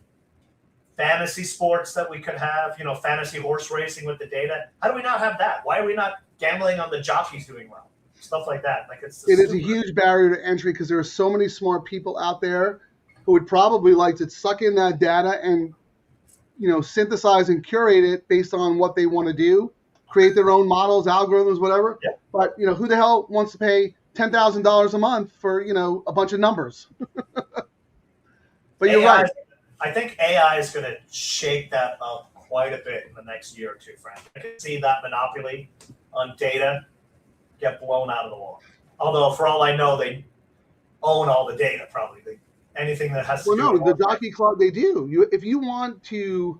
fantasy sports that we could have, fantasy horse racing with the data. How do we not have that? Why are we not gambling on the jockeys doing well? Stuff like that. Like it is a huge barrier to entry because there are so many smart people out there who would probably like to suck in that data and, synthesize and curate it based on what they want to do, create their own models, algorithms, whatever. Yeah. But, who the hell wants to pay $10,000 a month for, a bunch of numbers? But you're right. I think AI is going to shake that up quite a bit in the next year or two, Frank. I can see that monopoly on data get blown out of the water. Although, for all I know, they own all the data, probably. Anything that has to do with the Jockey Club, they do. If you want to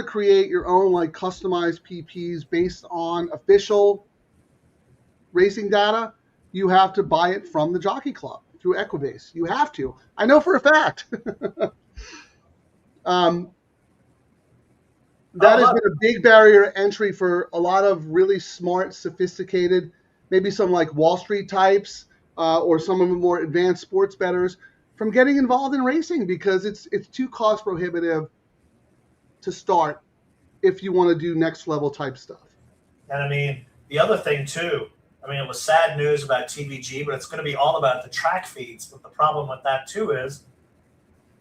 create your own like customized PPs based on official racing data, you have to buy it from the Jockey Club through Equibase. You have to. I know for a fact. That has been a big barrier to entry for a lot of really smart, sophisticated, maybe some like Wall Street types or some of the more advanced sports bettors from getting involved in racing because it's too cost prohibitive to start if you want to do next level type stuff. And I mean, the other thing too, it was sad news about TVG, but it's going to be all about the track feeds. But the problem with that too is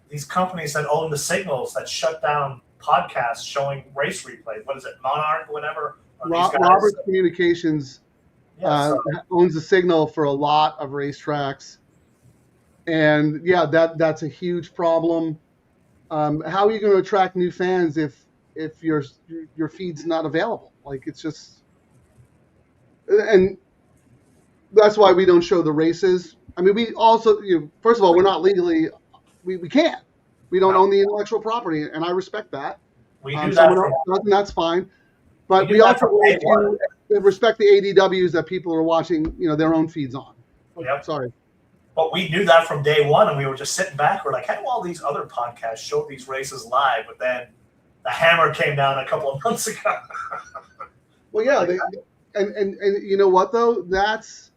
these companies that own the signals that shut down podcasts showing race replays. What is it, Monarch, whatever? Roberts Communications owns the signal for a lot of racetracks. And yeah, that's a huge problem. How are you going to attract new fans if your feed's not available? Like, it's just, and that's why we don't show the races. I mean, we also, first of all, we're not legally, we can't. We don't own the intellectual property, and I respect that. We do that Someone from, else does, and that's fine. But do we that also from day like one. to respect the ADWs that people are watching, their own feeds on. Yep. Sorry. But we knew that from day one, and we were just sitting back. We're like, how do all these other podcasts show these races live? But then the hammer came down a couple of months ago. Well, yeah, and you know what though? That's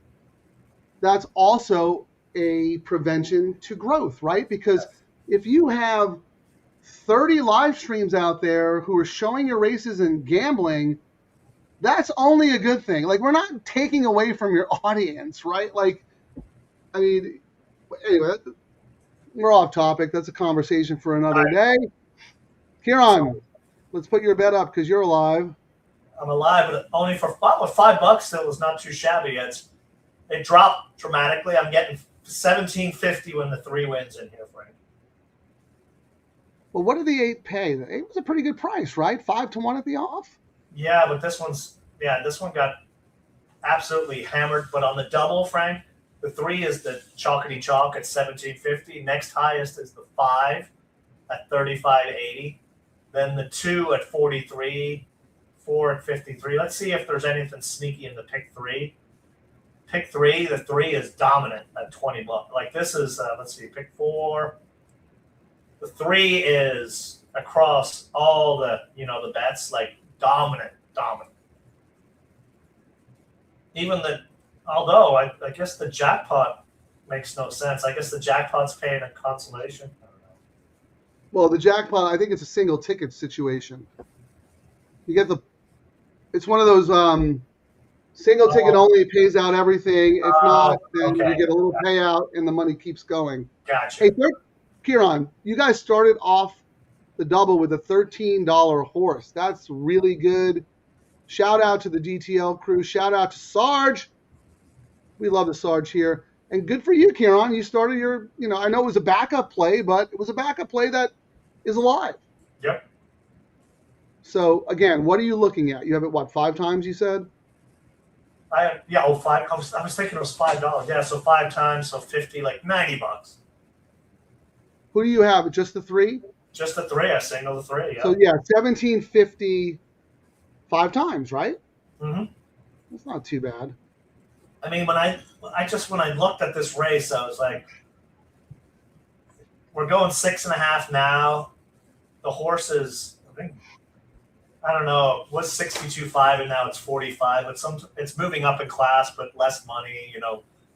also a prevention to growth, right? Because if you have 30 live streams out there who are showing your races and gambling, that's only a good thing. Like, we're not taking away from your audience, right? Like, I mean, anyway, we're off topic. That's a conversation for another day. Kieran, let's put your bet up because you're alive. I'm alive, but only for $5. Still was not too shabby. It dropped dramatically. I'm getting $17.50 when the 3 wins in here, Frank. Well, what did the 8 pay? The 8 was a pretty good price, right? 5-1 at the off. Yeah, but this one got absolutely hammered. But on the double, Frank, the 3 is the chalkety chalk at $17.50. Next highest is the 5 at $35.80. Then the 2 at $43, 4 at $53. Let's see if there's anything sneaky in the pick 3. Pick 3, the 3 is dominant at $20. Like, this is let's see, pick 4. The 3 is across all the the bets, like dominant. Even although I guess the jackpot makes no sense. I guess the jackpot's paying a consolation. I don't know. Well, the jackpot, I think it's a single ticket situation. You get it's one of those single ticket only, pays out everything. If not, then you get a little payout and the money keeps going. Gotcha. Hey, Kieran, you guys started off the double with a $13 horse. That's really good. Shout out to the DTL crew. Shout out to Sarge. We love the Sarge here. And good for you, Kieran. You started your, I know it was a backup play, but it was a backup play that is alive. Yep. So, again, what are you looking at? You have it, 5 times, you said? 5. I was thinking it was $5. Yeah, so 5 times, so 50, like $90. Who do you have? Just the 3? Just the 3. I single the 3. Yeah. So, yeah, $17.50 5 times, right? Mm-hmm. That's not too bad. I mean, when I looked at this race, I was like, we're going 6.5 now. The horse is, I don't know, it was 62.5 and now it's 45. But it's moving up in class, but less money.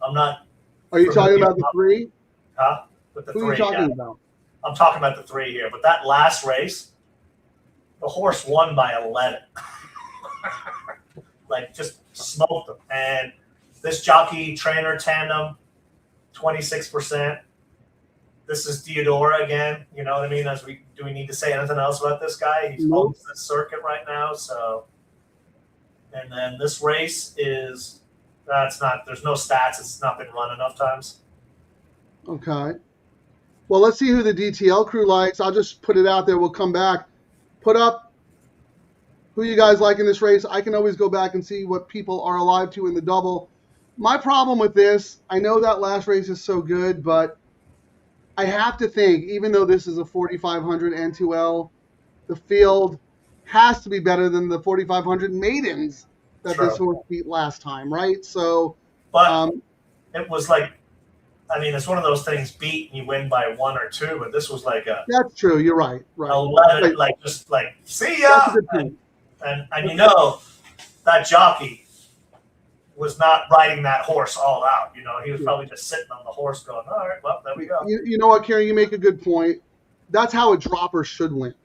I'm not. Are you talking about the 3? Huh? With the Who 3, are you talking about? I'm talking about the 3 here. But that last race, the horse won by 11. Like, just smoked them. And this jockey trainer tandem, 26%. This is Theodora again. You know what I mean? Do we need to say anything else about this guy? He's owns the circuit right now. So, and then this race is there's no stats. It's not been run enough times. Okay. Well, let's see who the DTL crew likes. I'll just put it out there. We'll come back. Put up who you guys like in this race. I can always go back and see what people are alive to in the double. My problem with this, I know that last race is so good, but I have to think, even though this is a 4,500 N2L, the field has to be better than the 4,500 maidens that this horse beat last time, right? So, but it was like, it's one of those things, beat and you win by 1 or 2, but this was like that's true. You're right. 11, like, just like, see ya. And that jockey was not riding that horse all out. He was probably just sitting on the horse going, all right, well, there we go. You know what, Karen, you make a good point. That's how a dropper should win,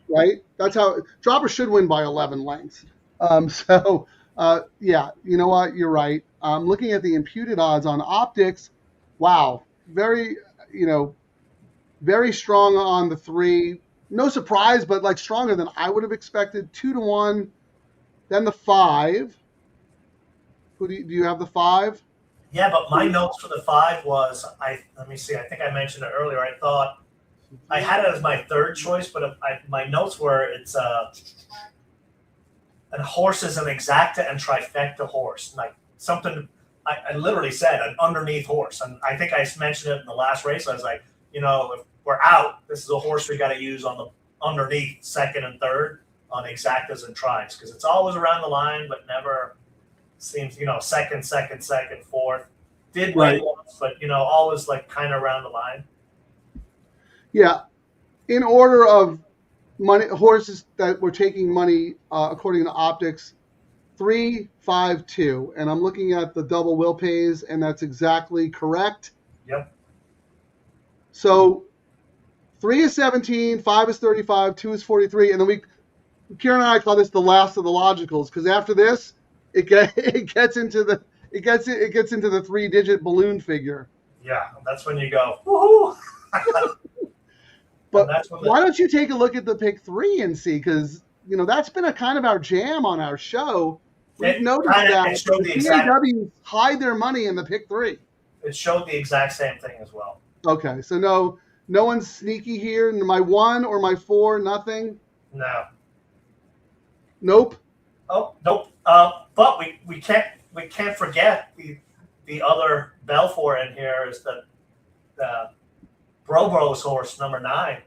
right? That's how dropper should win by 11 lengths. Yeah, you know what, you're right. Looking at the imputed odds on optics, wow, very strong on the 3. No surprise, but like stronger than I would have expected. 2-1, then the 5. Who do you have the 5? Yeah, but my notes for the 5 was let me see. I think I mentioned it earlier. I thought I had it as my third choice, but my notes were it's a horse is an exacta and trifecta horse, like something. I literally said an underneath horse, and I think I mentioned it in the last race. I was like, if we're out, this is a horse we got to use on the underneath second and third on exactas and tries, because it's always around the line, but never seems, second, fourth. Did win once, but always like kind of around the line. Yeah, in order of money horses that were taking money according to optics, 3, 5, 2, and I'm looking at the double will pays, and that's exactly correct. Yep. So 3 is 17, 5 is 35, 2 is 43, and then Kieran and I call this the last of the logicals, because after this, it gets into the 3-digit balloon figure. Yeah, that's when you go, woohoo! But why don't you take a look at the pick 3 and see? Because that's been a kind of our jam on our show. We've noticed that the CAWs hide their money in the pick 3. It showed the exact same thing as well. Okay, so no one's sneaky here. My 1 or my 4, nothing. No. Nope. Oh, nope. But we can't forget the other Belfour in here is the Brobro's horse, number 9.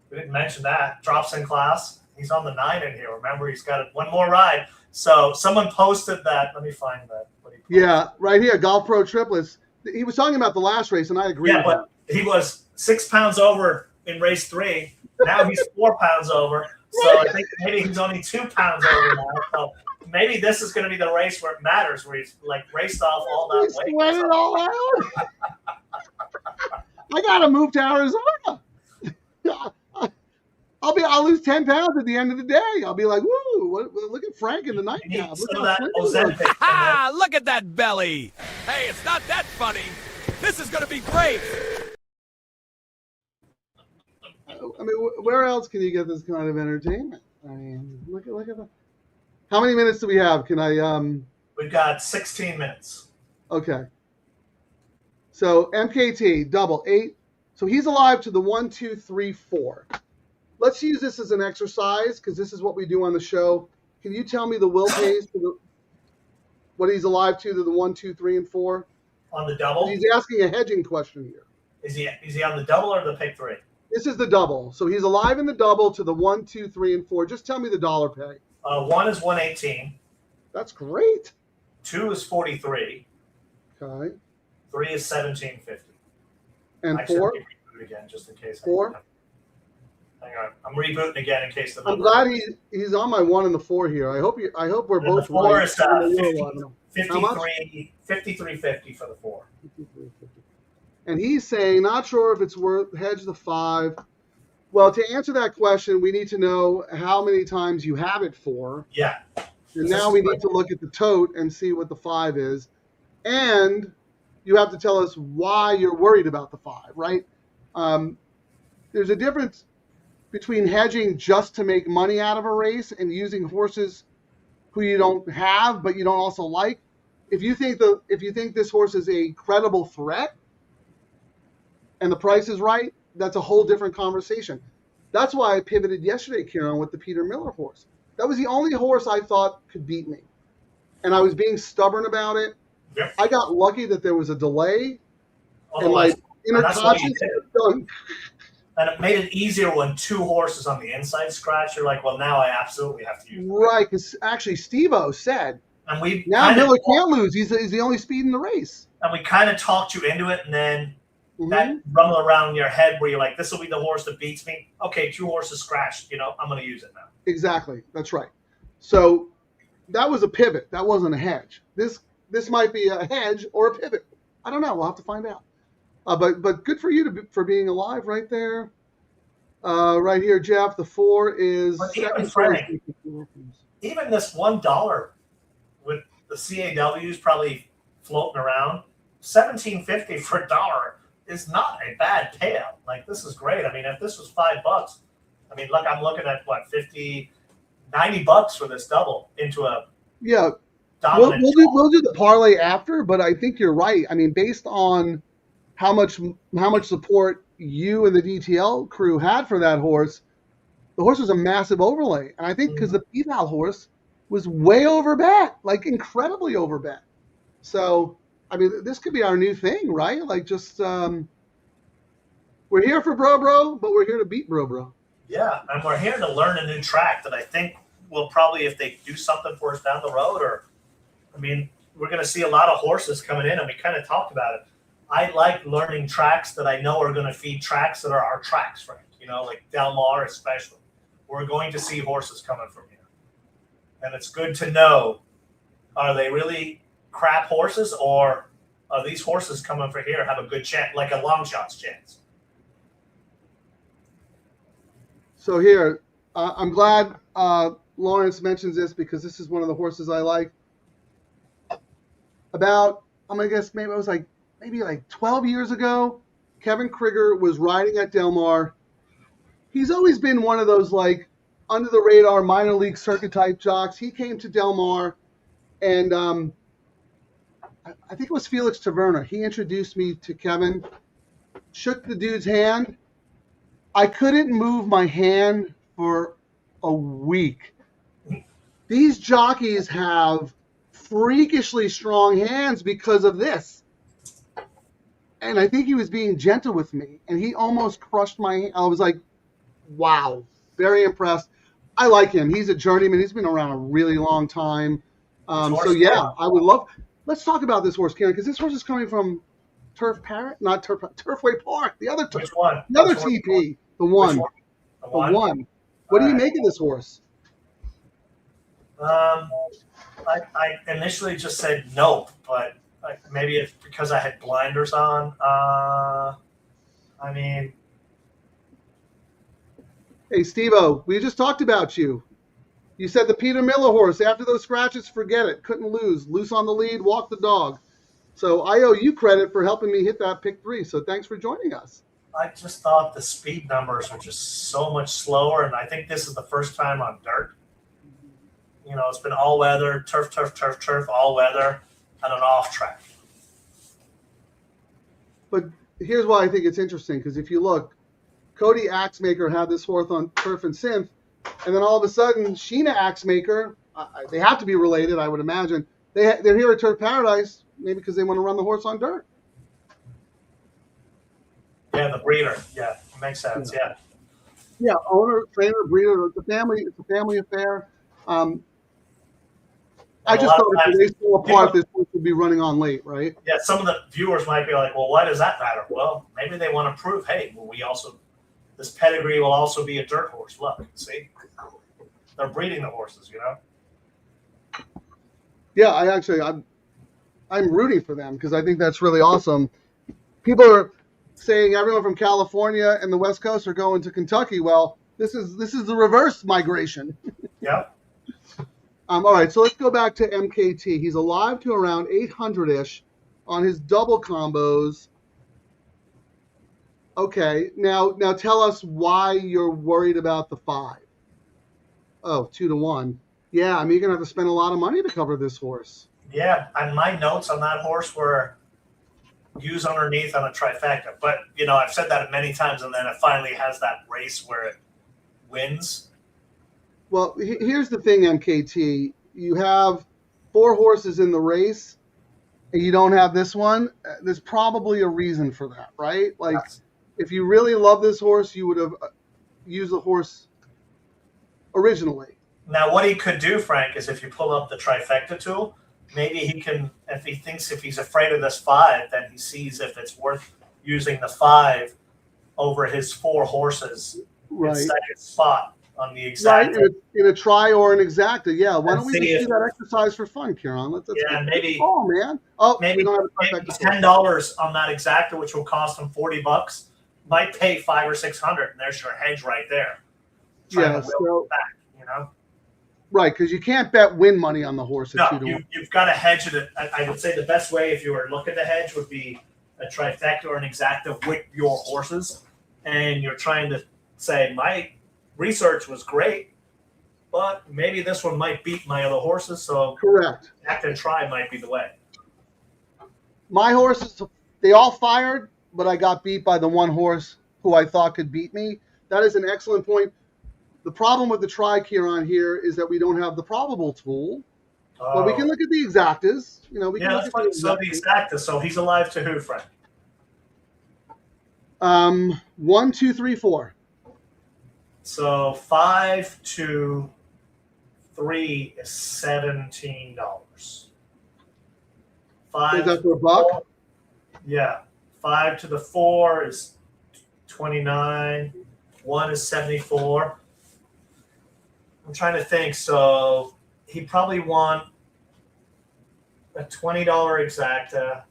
We didn't mention that. Drops in class. He's on the 9 in here. Remember, he's got one more ride. So someone posted that. Let me find that. Yeah, right here, Golf Pro Triplets. He was talking about the last race, and I agree with but he was 6 pounds over in race 3. Now he's 4 pounds over. So I think maybe he's only 2 pounds over now. So maybe this is going to be the race where it matters, where he's like raced off all that weight. Sweat it all out. I gotta move to Arizona. I'll lose 10 pounds at the end of the day. I'll be like, woo! Look at Frank in the nightcap. Look at that belly. Hey, it's not that funny. This is going to be great. I mean, where else can you get this kind of entertainment? I mean, look at that. How many minutes do we have? Can I? We've got 16 minutes. Okay. So MKT double 8. So he's alive to the 1, 2, 3, 4. Let's use this as an exercise because this is what we do on the show. Can you tell me the will pays for what he's alive to the 1, 2, 3, and 4? On the double? He's asking a hedging question here. Is he on the double or the pick 3? This is the double. So he's alive in the double to the 1, 2, 3, and 4. Just tell me the dollar pay. 1 is 118. That's great. 2 is 43. Okay. 3 is 1750. And Actually, 4? let me reboot again just in case. 4? Hang on. I'm rebooting again in case the I'm glad he's on my 1 and the 4 here. I hope we're and both the 4 right. is 53.50 for the 4. 53.50. And he's saying, not sure if it's worth hedge the 5. Well, to answer that question, we need to know how many times you have it for. Yeah. And now we need to look at the tote and see what the 5 is. And you have to tell us why you're worried about the 5, right? There's a difference between hedging just to make money out of a race and using horses who you don't have but you don't also like. If you think this horse is a credible threat and the price is right, that's a whole different conversation. That's why I pivoted yesterday, Kieran, with the Peter Miller horse. That was the only horse I thought could beat me. And I was being stubborn about it. Yep. I got lucky that there was a delay. And my inner conscience was done. And it made it easier when 2 horses on the inside scratch. You're like, well, now I absolutely have to use it. Right, because actually Steve-O said, and we now Miller can't lose. He's the only speed in the race. And we kind of talked you into it, and then that rumble around in your head where you're like, this will be the horse that beats me. Okay, 2 horses scratched. I'm going to use it now. Exactly. That's right. So that was a pivot. That wasn't a hedge. This might be a hedge or a pivot. I don't know. We'll have to find out. But good for you for being alive right there. Right here, Jeff. The 4 is even Frank, even this $1 with the CAWs probably floating around, $17.50 for a dollar is not a bad payout. Like, this is great. I mean, if this was $5, I mean, look, I'm looking at what, $50, $90 for this double into a dominant. We'll do the parlay after, but I think you're right. I mean, based on how much support you and the DTL crew had for that horse, the horse was a massive overlay. And I think because the P-Val horse was way overbet, like incredibly overbet. So, I mean, this could be our new thing, right? Like just we're here for bro, but we're here to beat bro. Yeah, and we're here to learn a new track that I think will probably, if they do something for us down the road, we're going to see a lot of horses coming in, and we kind of talked about it. I like learning tracks that I know are going to feed tracks that are our tracks, Frank. Like Del Mar especially. We're going to see horses coming from here. And it's good to know, are they really crap horses, or are these horses coming for here have a good chance, like a long shot's chance? So here, I'm glad Lawrence mentions this because this is one of the horses I like. I'm going to guess maybe it was like 12 years ago, Kevin Krieger was riding at Del Mar. He's always been one of those like under the radar minor league circuit type jocks. He came to Del Mar, and I think it was Felix Taverna. He introduced me to Kevin, shook the dude's hand. I couldn't move my hand for a week. These jockeys have freakishly strong hands because of this. And I think he was being gentle with me, and he almost crushed my hand. I was like, wow, very impressed. I like him. He's a journeyman. He's been around a really long time. So, yeah, I would love – let's talk about this horse, Karen, because this horse is coming from Turfway Park, the other Which one? the other TP, the one. The one? What do you make of this horse? I initially just said nope, but maybe it's because I had blinders on. Hey, Steve-O, we just talked about you. You said the Peter Miller horse, after those scratches, forget it. Couldn't lose. Loose on the lead, walk the dog. So I owe you credit for helping me hit that pick 3. So thanks for joining us. I just thought the speed numbers were just so much slower, and I think this is the first time on dirt. It's been all weather, turf, all weather, and an off track. But here's why I think it's interesting, because if you look, Cody Axemaker had this horse on turf and synth, and then all of a sudden, Sheena Axemaker, they have to be related, I would imagine. They're here at Turf Paradise, maybe because they want to run the horse on dirt. Yeah, the breeder. Yeah, makes sense. Yeah. Yeah, owner, trainer, breeder. It's a family affair. I just thought if they fall apart, this horse would be running on late, right? Yeah, some of the viewers might be like, well, why does that matter? Well, maybe they want to prove, hey, this pedigree will also be a dirt horse. Look, see? They're breeding the horses, Yeah, I'm rooting for them because I think that's really awesome. People are saying everyone from California and the West Coast are going to Kentucky. Well, this is the reverse migration. Yeah. All right, so let's go back to MKT. He's alive to around 800-ish on his double combos. Okay, now tell us why you're worried about the 5. Oh, 2-1. Yeah, you're going to have to spend a lot of money to cover this horse. Yeah, and my notes on that horse were use underneath on a trifecta. But, I've said that many times, and then it finally has that race where it wins. Well, here's the thing, MKT. You have 4 horses in the race, and you don't have this one. There's probably a reason for that, right? Like, if you really love this horse, you would have used the horse originally. Now, what he could do, Frank, is if you pull up the trifecta tool, maybe he can, if he's afraid of this 5, then he sees if it's worth using the 5 over his 4 horses in second spot on the exacta. Right, in a try or an exacta. Yeah, why don't we just do that exercise for fun, Kieran? Let's maybe. Oh, man. Oh, maybe $10 on that exacta, which will cost him $40, might pay $500 or $600, and there's your hedge right there. Yeah, so back, right, because you can't bet win money on the horse. No, you've got to hedge it. I would say the best way, if you were looking to hedge, would be a trifecta or an exacta with your horses, and you're trying to say, my research was great, but maybe this one might beat my other horses. So Correct. act and try might be the way. My horses, they all fired, but I got beat by the one horse who I thought could beat me. That is an excellent point. The problem with the try, Kieran, here is that we don't have the probable tool. But we can look at the exactas. You know, we can look at the so the exacta. So he's alive to who, Frank? 1, 2, 3, 4. So 5 to 3 is $17. 5 Is that for a buck? 4, yeah. 5 to the 4 is 29. 1 is 74. I'm trying to think. So he probably won a $20 exacta.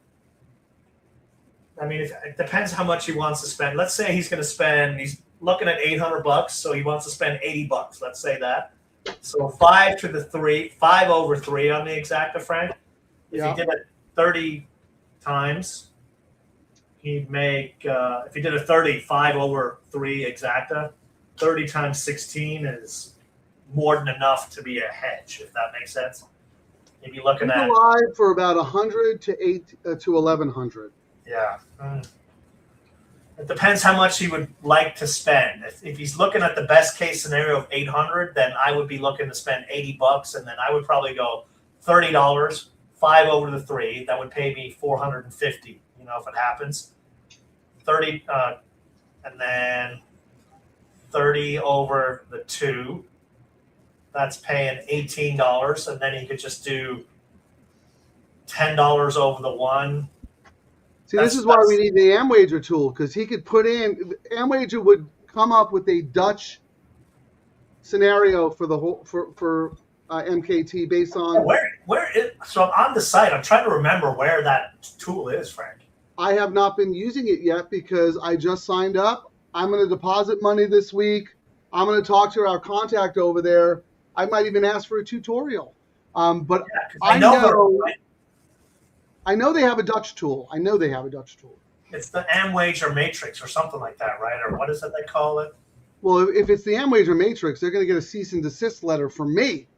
I mean, it depends how much he wants to spend. Let's say he's going to spend. He's looking at $800, so he wants to spend $80. Let's say that. So 5 to the 3, 5 over 3 on the exacta, Frank. If he did it 30 times, he'd make. If he did a 30, 5 over 3 exacta, 30 times 16 is more than enough to be a hedge, if that makes sense. You'd be looking at alive for about 100 to 1100. Yeah. It depends how much he would like to spend. If he's looking at the best case scenario of 800, then I would be looking to spend $80, and then I would probably go $30, 5 over the 3. That would pay me $450. You know, if it happens, 30, and then 30 over the 2. That's paying $18, and then he could just do $10 over the 1. See, this is why we need the Amwager tool, because he could put in Amwager would come up with a Dutch scenario for the whole for MKT based on where is, so I'm on the site. I'm trying to remember where that tool is, Frank. I have not been using it yet because I just signed up. I'm going to deposit money this week. I'm going to talk to our contact over there. I might even ask for a tutorial. But I know they have a Dutch tool. It's the Amwager Matrix or something like that, right? Or what is it they call it? Well, if it's the Amwager Matrix, they're going to get a cease and desist letter from me.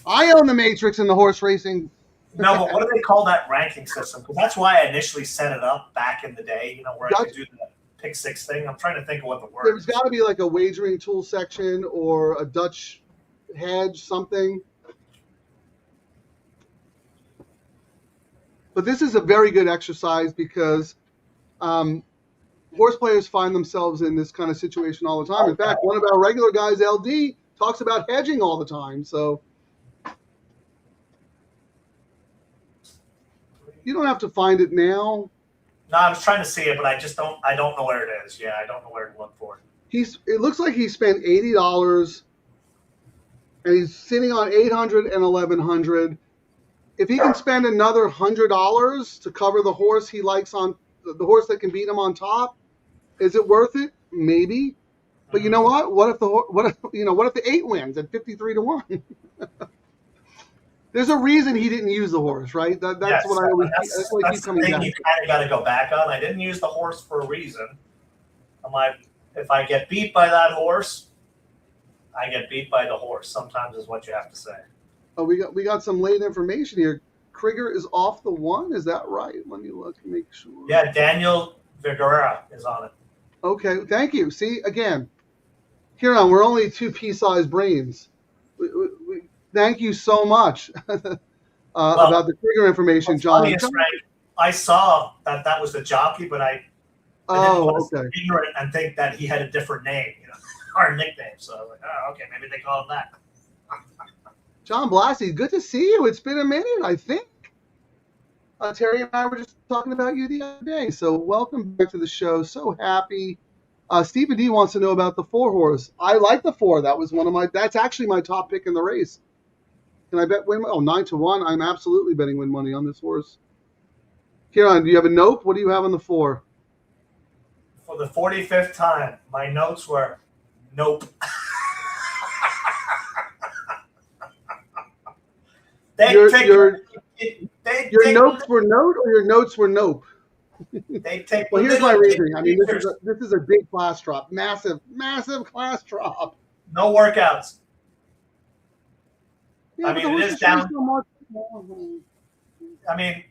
I own the Matrix in the horse racing. No, but what do they call that ranking system? Because that's why I initially set it up back in the day, you know, where I could do the pick 6 thing. I'm trying to think of what the word There's got to be like a wagering tool section or a Dutch hedge, something. But this is a very good exercise because horse players find themselves in this kind of situation all the time. In fact, one of our regular guys, LD, talks about hedging all the time. So you don't have to find it now. No, I was trying to see it, but I don't know where it is. Yeah, I don't know where to look for it. It looks like he spent $80 and he's sitting on 800 and 1100. If he can spend another $100 to cover the horse he likes on the horse that can beat him on top, is it worth it? Maybe. But you know what? What if the 8 wins at 53 to 1? There's a reason he didn't use the horse, right? That's what I always. That's what I keep coming back. You kind of got to go back on. I didn't use the horse for a reason. I'm like, if I get beat by that horse, I get beat by the horse. Sometimes is what you have to say. Oh, we got some late information here. Krieger is off the 1. Is that right? Let me look and make sure. Yeah, Daniel Vigera is on it. Okay, thank you. See, again, Kieran, we're only 2 pea-sized brains. Thank you so much about the Krieger information, John. Frank, I saw that was the jockey, but I didn't want to be ignorant and think that he had a different name, you know, or nickname. So I was like, oh, okay, maybe they call him that. John Blassie, good to see you. It's been a minute, I think. Terry and I were just talking about you the other day. So welcome back to the show. So happy. Stephen D wants to know about the 4 horse. I like the 4. That was that's actually my top pick in the race. Can I bet win? 9 to 1. I'm absolutely betting win money on this horse. Kieran, do you have a nope? What do you have on the 4? For the 45th time, my notes were nope. Your notes were note or your notes were nope? Well, here's my reasoning. I mean, this is a big class drop. Massive class drop. No workouts. Yeah, I but mean, the it horse is is showing down. so much. I mean,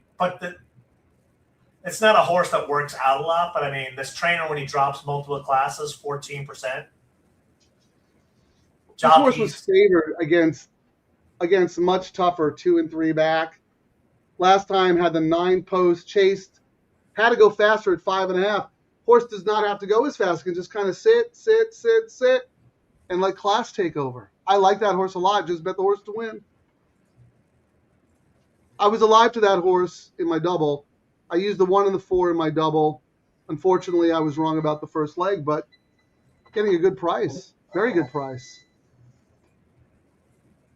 it's not a horse that works out a lot. But I mean, this trainer, when he drops multiple classes, 14%. This horse was Jockeys, favored against much tougher 2 and 3 back. Last time had the 9 post, chased, had to go faster at 5.5. Horse does not have to go as fast; can just kind of sit, and let class take over. I like that horse a lot. Just bet the horse to win. I was alive to that horse in my double. I used the 1 and the 4 in my double. Unfortunately, I was wrong about the first leg, but getting a good price, very good price.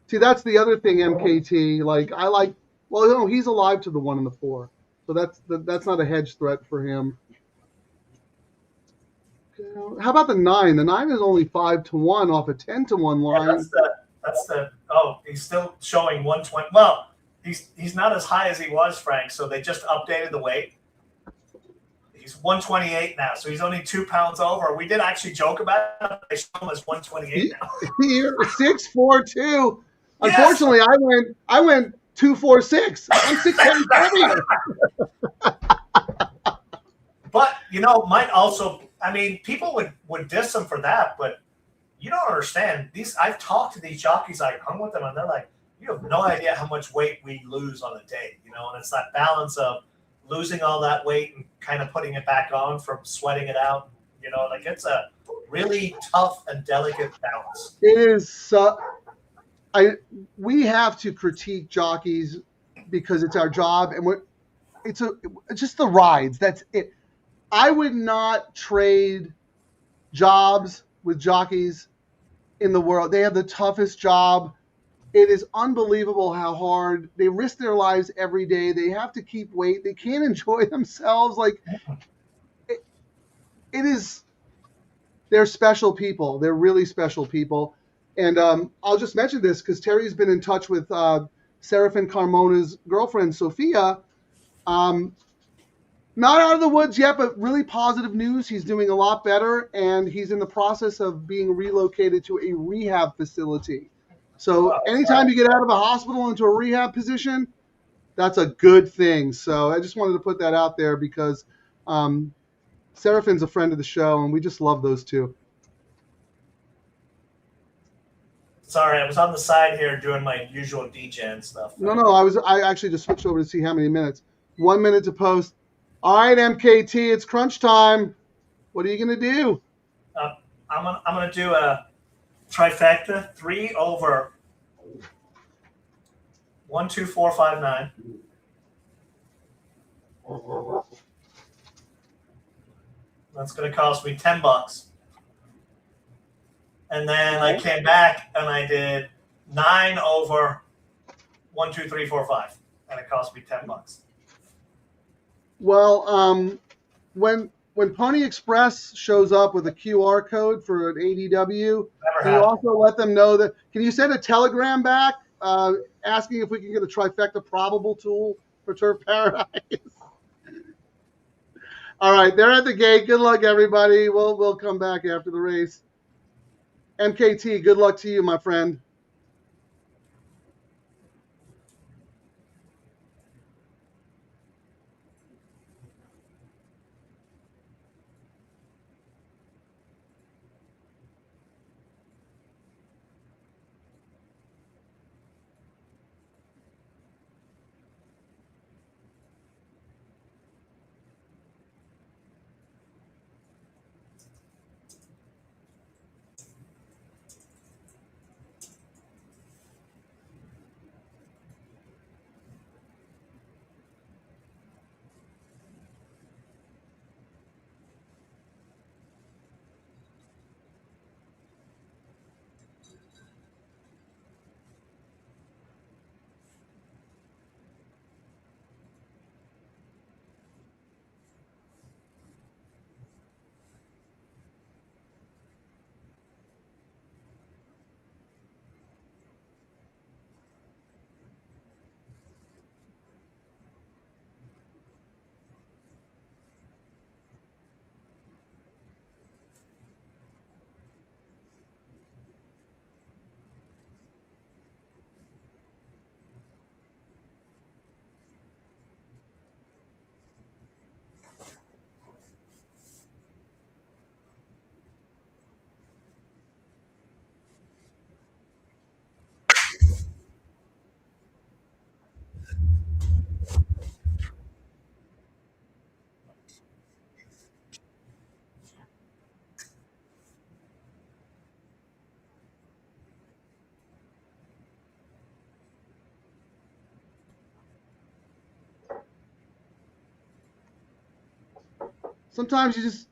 See, that's the other thing, MKT. Like, I like. Well, no, he's alive to the 1 and the 4, so that's not a hedge threat for him. How about the 9? The 9 is only 5-1 off a 10-1 yeah, line. that's the. Oh, he's still showing 120. Well, he's not as high as he was, Frank. So they just updated the weight. He's 128 now, so he's only 2 pounds over. We did actually joke about it. They show him as 128 now. Here, 6'4", 2. Yes! Unfortunately, I went 246. I'm 6'10" heavier. But might also. I mean, people would diss him for that, but you don't understand. I've talked to these jockeys. I hung with them, and they're like, "You have no idea how much weight we lose on a day." And it's that balance of losing all that weight and kind of putting it back on from sweating it out. Like it's a really tough and delicate balance. It is. We have to critique jockeys because it's our job, and it's just the rides. That's it. I would not trade jobs with jockeys in the world. They have the toughest job. It is unbelievable how hard they risk their lives every day. They have to keep weight. They can't enjoy themselves. Like it is. They're special people. They're really special people. And I'll just mention this because Terry's been in touch with Serafin Carmona's girlfriend, Sophia. Not out of the woods yet, but really positive news. He's doing a lot better, and he's in the process of being relocated to a rehab facility. So anytime you get out of a hospital into a rehab position, that's a good thing. So I just wanted to put that out there because Serafin's a friend of the show, and we just love those two. Sorry, I was on the side here doing my usual DJing stuff. No, I actually just switched over to see how many minutes. 1 minute to post. All right, MKT, it's crunch time. What are you gonna do? I'm gonna do a trifecta, 3 over 1, 2, 4, 5, 9. That's gonna cost me $10. And then I came back and I did 9 over 1, 2, 3, 4, 5, and it cost me $10. Well, when Pony Express shows up with a QR code for an ADW, can you also let them know that? Can you send a telegram back asking if we can get a trifecta probable tool for Turf Paradise? All right, they're at the gate. Good luck, everybody. We'll come back after the race. MKT, good luck to you, my friend. Sometimes you just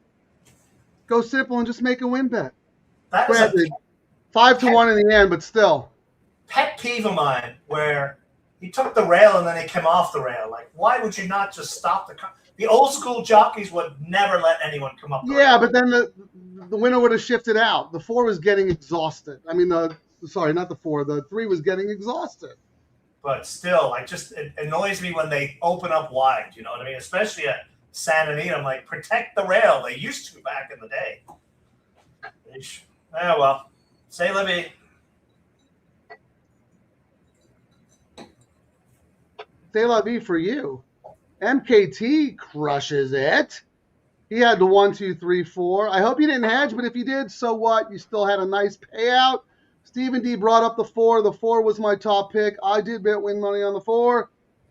go simple and just make a win bet. That is a Granted, 5-1 in the end, but still. pet peeve of mine where he took the rail and then he came off the rail. Like, why would you not just stop the old school jockeys would never let anyone come up the Yeah, rail. but then the winner would have shifted out. The 4 was getting exhausted. I mean, sorry, not the 4. The 3 was getting exhausted. But still, it annoys me when they open up wide. You know what I mean? Especially at Santa Anita. I'm like, protect the rail. They used to back in the day. Yeah, well, say Libby. C'est la vie for you. MKT crushes it. He had the 1, 2, 3, 4. I hope you didn't hedge, but if you did, so what? You still had a nice payout. Stephen D brought up the 4. The 4 was my top pick. I did bet win money on the 4.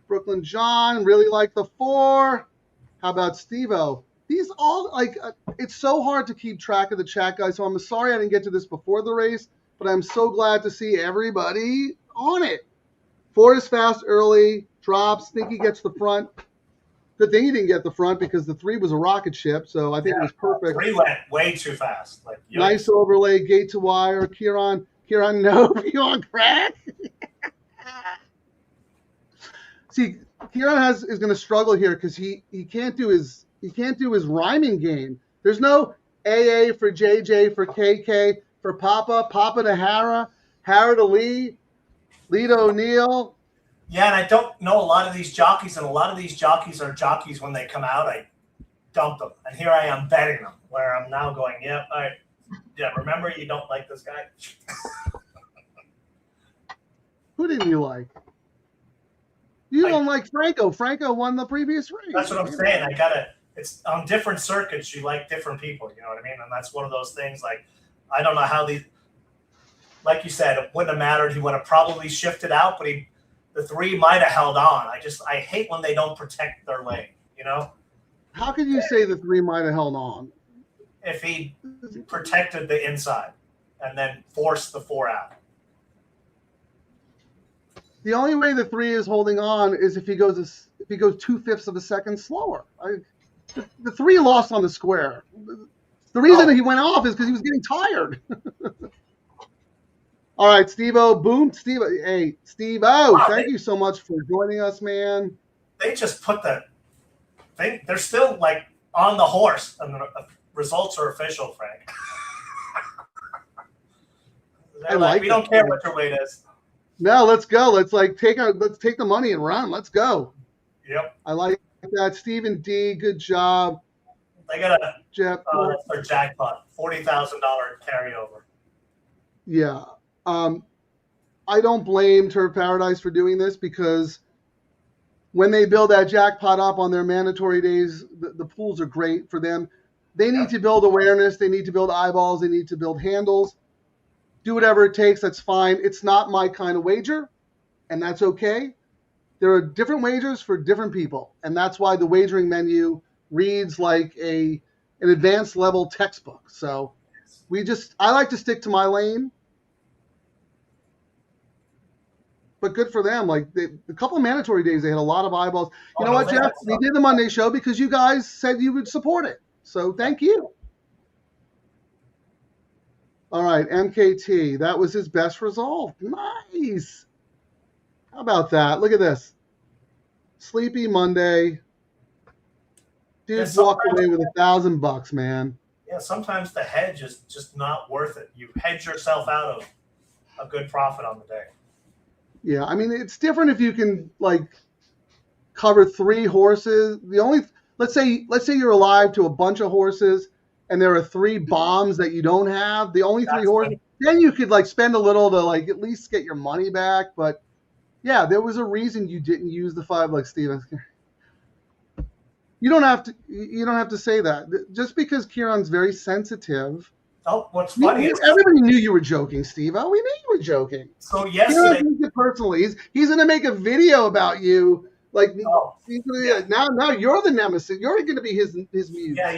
Brooklyn John really liked the 4. How about Steve-O? These all, it's so hard to keep track of the chat, guys, so I'm sorry I didn't get to this before the race, but I'm so glad to see everybody on it. 4 is fast early, drops, think he gets the front. Good thing he didn't get the front because the 3 was a rocket ship, so I think it was perfect. 3 went way too fast. Like, nice overlay, gate to wire. Kieran, no, you on crack? See, Kieran is going to struggle here because he can't do his rhyming game. There's no AA for JJ for KK for Papa to Hara, Hara to Lee, Lee to O'Neill. Yeah, and I don't know a lot of these jockeys, and a lot of these jockeys are jockeys when they come out. I dump them, and here I am betting them. Where I'm now going, yeah, all right, yeah. Remember, you don't like this guy. Who didn't you like? You don't like Franco. Franco won the previous race. That's what I'm saying. It's on different circuits. You like different people. You know what I mean? And that's one of those things. Like, I don't know how like you said, it wouldn't have mattered. He would have probably shifted out, but the 3 might have held on. I hate when they don't protect their lane. You know? How can you say the 3 might have held on? If he protected the inside and then forced the 4 out. The only way the 3 is holding on is if he goes 2/5 of a second slower. The 3 lost on the square. The reason he went off is because he was getting tired. All right, Steve-O, boom, Steve-O. Hey, Steve-O, thank you so much for joining us, man. They just put they're still like on the horse, and the results are official, Frank. We don't care what your weight is. No, let's go. Let's take the money and run. Let's go. Yep. I like that. Stephen D, good job. They got Jeff. that's their jackpot, $40,000 carryover. Yeah. I don't blame Turf Paradise for doing this because when they build that jackpot up on their mandatory days, the pools are great for them. They need to build awareness. They need to build eyeballs. They need to build handles. Do whatever it takes. That's fine. It's not my kind of wager, and that's okay. There are different wagers for different people, and that's why the wagering menu reads like an advanced level textbook. So I like to stick to my lane. But good for them. Like a couple of mandatory days, they had a lot of eyeballs. You know what, Jeff? We did the Monday show because you guys said you would support it. So thank you. All right, MKT. That was his best result. Nice. How about that? Look at this. Sleepy Monday. Dude walked away with $1,000, man. Yeah, sometimes the hedge is just not worth it. You hedge yourself out of a good profit on the day. Yeah, I mean, it's different if you can cover 3 horses. Let's say you're alive to a bunch of horses and there are 3 bombs that you don't have. The only 3 horses, then you could spend a little to at least get your money back. But yeah, there was a reason you didn't use the 5, like Steven. You don't have to say that. Just because Kieran's very sensitive. Oh, what's funny is everybody knew you were joking, Steve. Oh, we knew you were joking. So yesterday, Kieran takes it personally. He's going to make a video about you. Now you're the nemesis. You're going to be his muse. Yeah,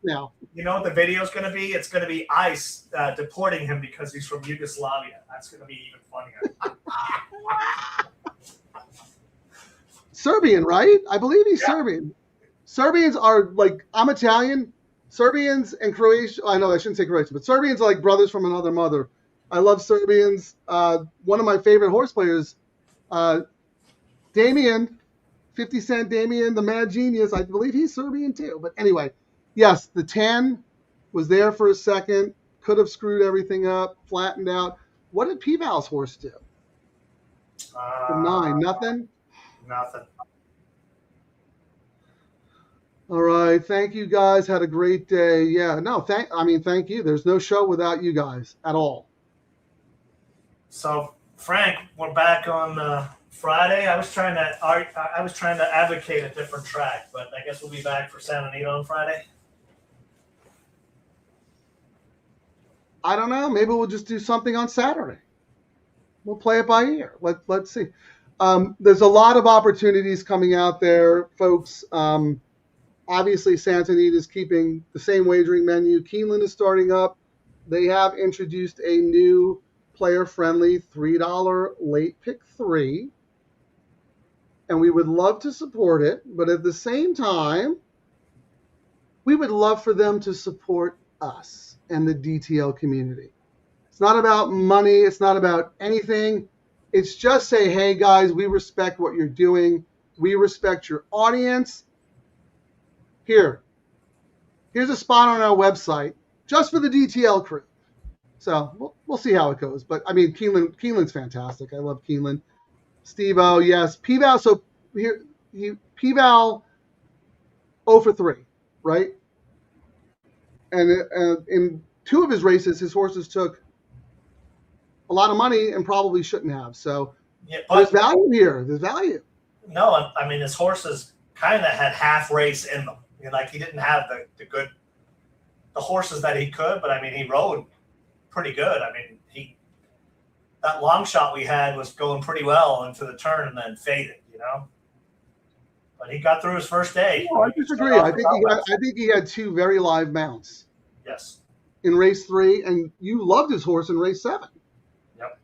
now. You know what the video's going to be? It's going to be ICE deporting him because he's from Yugoslavia. That's going to be even funnier. Serbian, right? I believe he's Serbian. Serbians are like, I'm Italian. Serbians and Croatian, I know I shouldn't say Croatian, but Serbians are like brothers from another mother. I love Serbians. One of my favorite horse players, Damien, 50 Cent Damien, the mad genius. I believe he's Serbian too. But anyway, yes, the 10 was there for a second. Could have screwed everything up, flattened out. What did P-Val's horse do? The 9, nothing? Nothing. All right, thank you guys. Had a great day. Yeah, no, thank you. There's no show without you guys at all. So Frank, we're back on Friday. I was trying to advocate a different track, but I guess we'll be back for Santa Anita on Friday. I don't know. Maybe we'll just do something on Saturday. We'll play it by ear. Let's see. There's a lot of opportunities coming out there, folks. Obviously, Santa Anita is keeping the same wagering menu. Keeneland is starting up. They have introduced a new player-friendly $3 late pick 3. And we would love to support it. But at the same time, we would love for them to support us and the DTL community. It's not about money. It's not about anything. It's just say, hey, guys, we respect what you're doing. We respect your audience. Here's a spot on our website just for the DTL crew. So we'll see how it goes. But, I mean, Keeneland's fantastic. I love Keeneland. Steve-O, yes. P-Val, so here, P-Val 0 for 3, right? And in 2 of his races, his horses took a lot of money and probably shouldn't have. So Yeah, there's value here. There's value. No, I mean his horses kind of had half race in them. Like he didn't have the horses that he could, but I mean he rode pretty good. I mean that long shot we had was going pretty well into the turn and then faded, But he got through his first day. No, I disagree. I think he had 2 very live mounts. Yes. In race 3, and you loved his horse in race 7. Yep.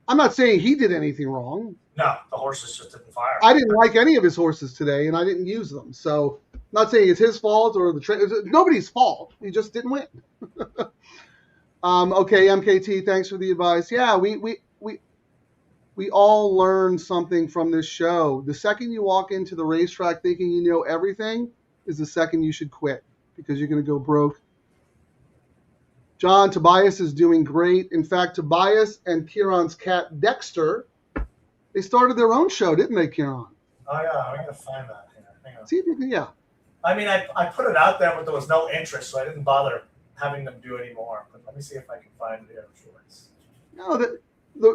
I'm not saying he did anything wrong. No, the horses just didn't fire. I didn't like any of his horses today, and I didn't use them. So, I'm not saying it's his fault or it's nobody's fault. He just didn't win. Okay, MKT, thanks for the advice. Yeah, we all learn something from this show. The second you walk into the racetrack thinking you know everything is the second you should quit because you're going to go broke. John, Tobias is doing great. In fact, Tobias and Kieran's cat Dexter, they started their own show, didn't they, Kieran? Oh yeah, I'm gonna find that here. Hang on. See if you can, yeah. I mean, I put it out there, but there was no interest, so I didn't bother having them do any more. But let me see if I can find it here. No,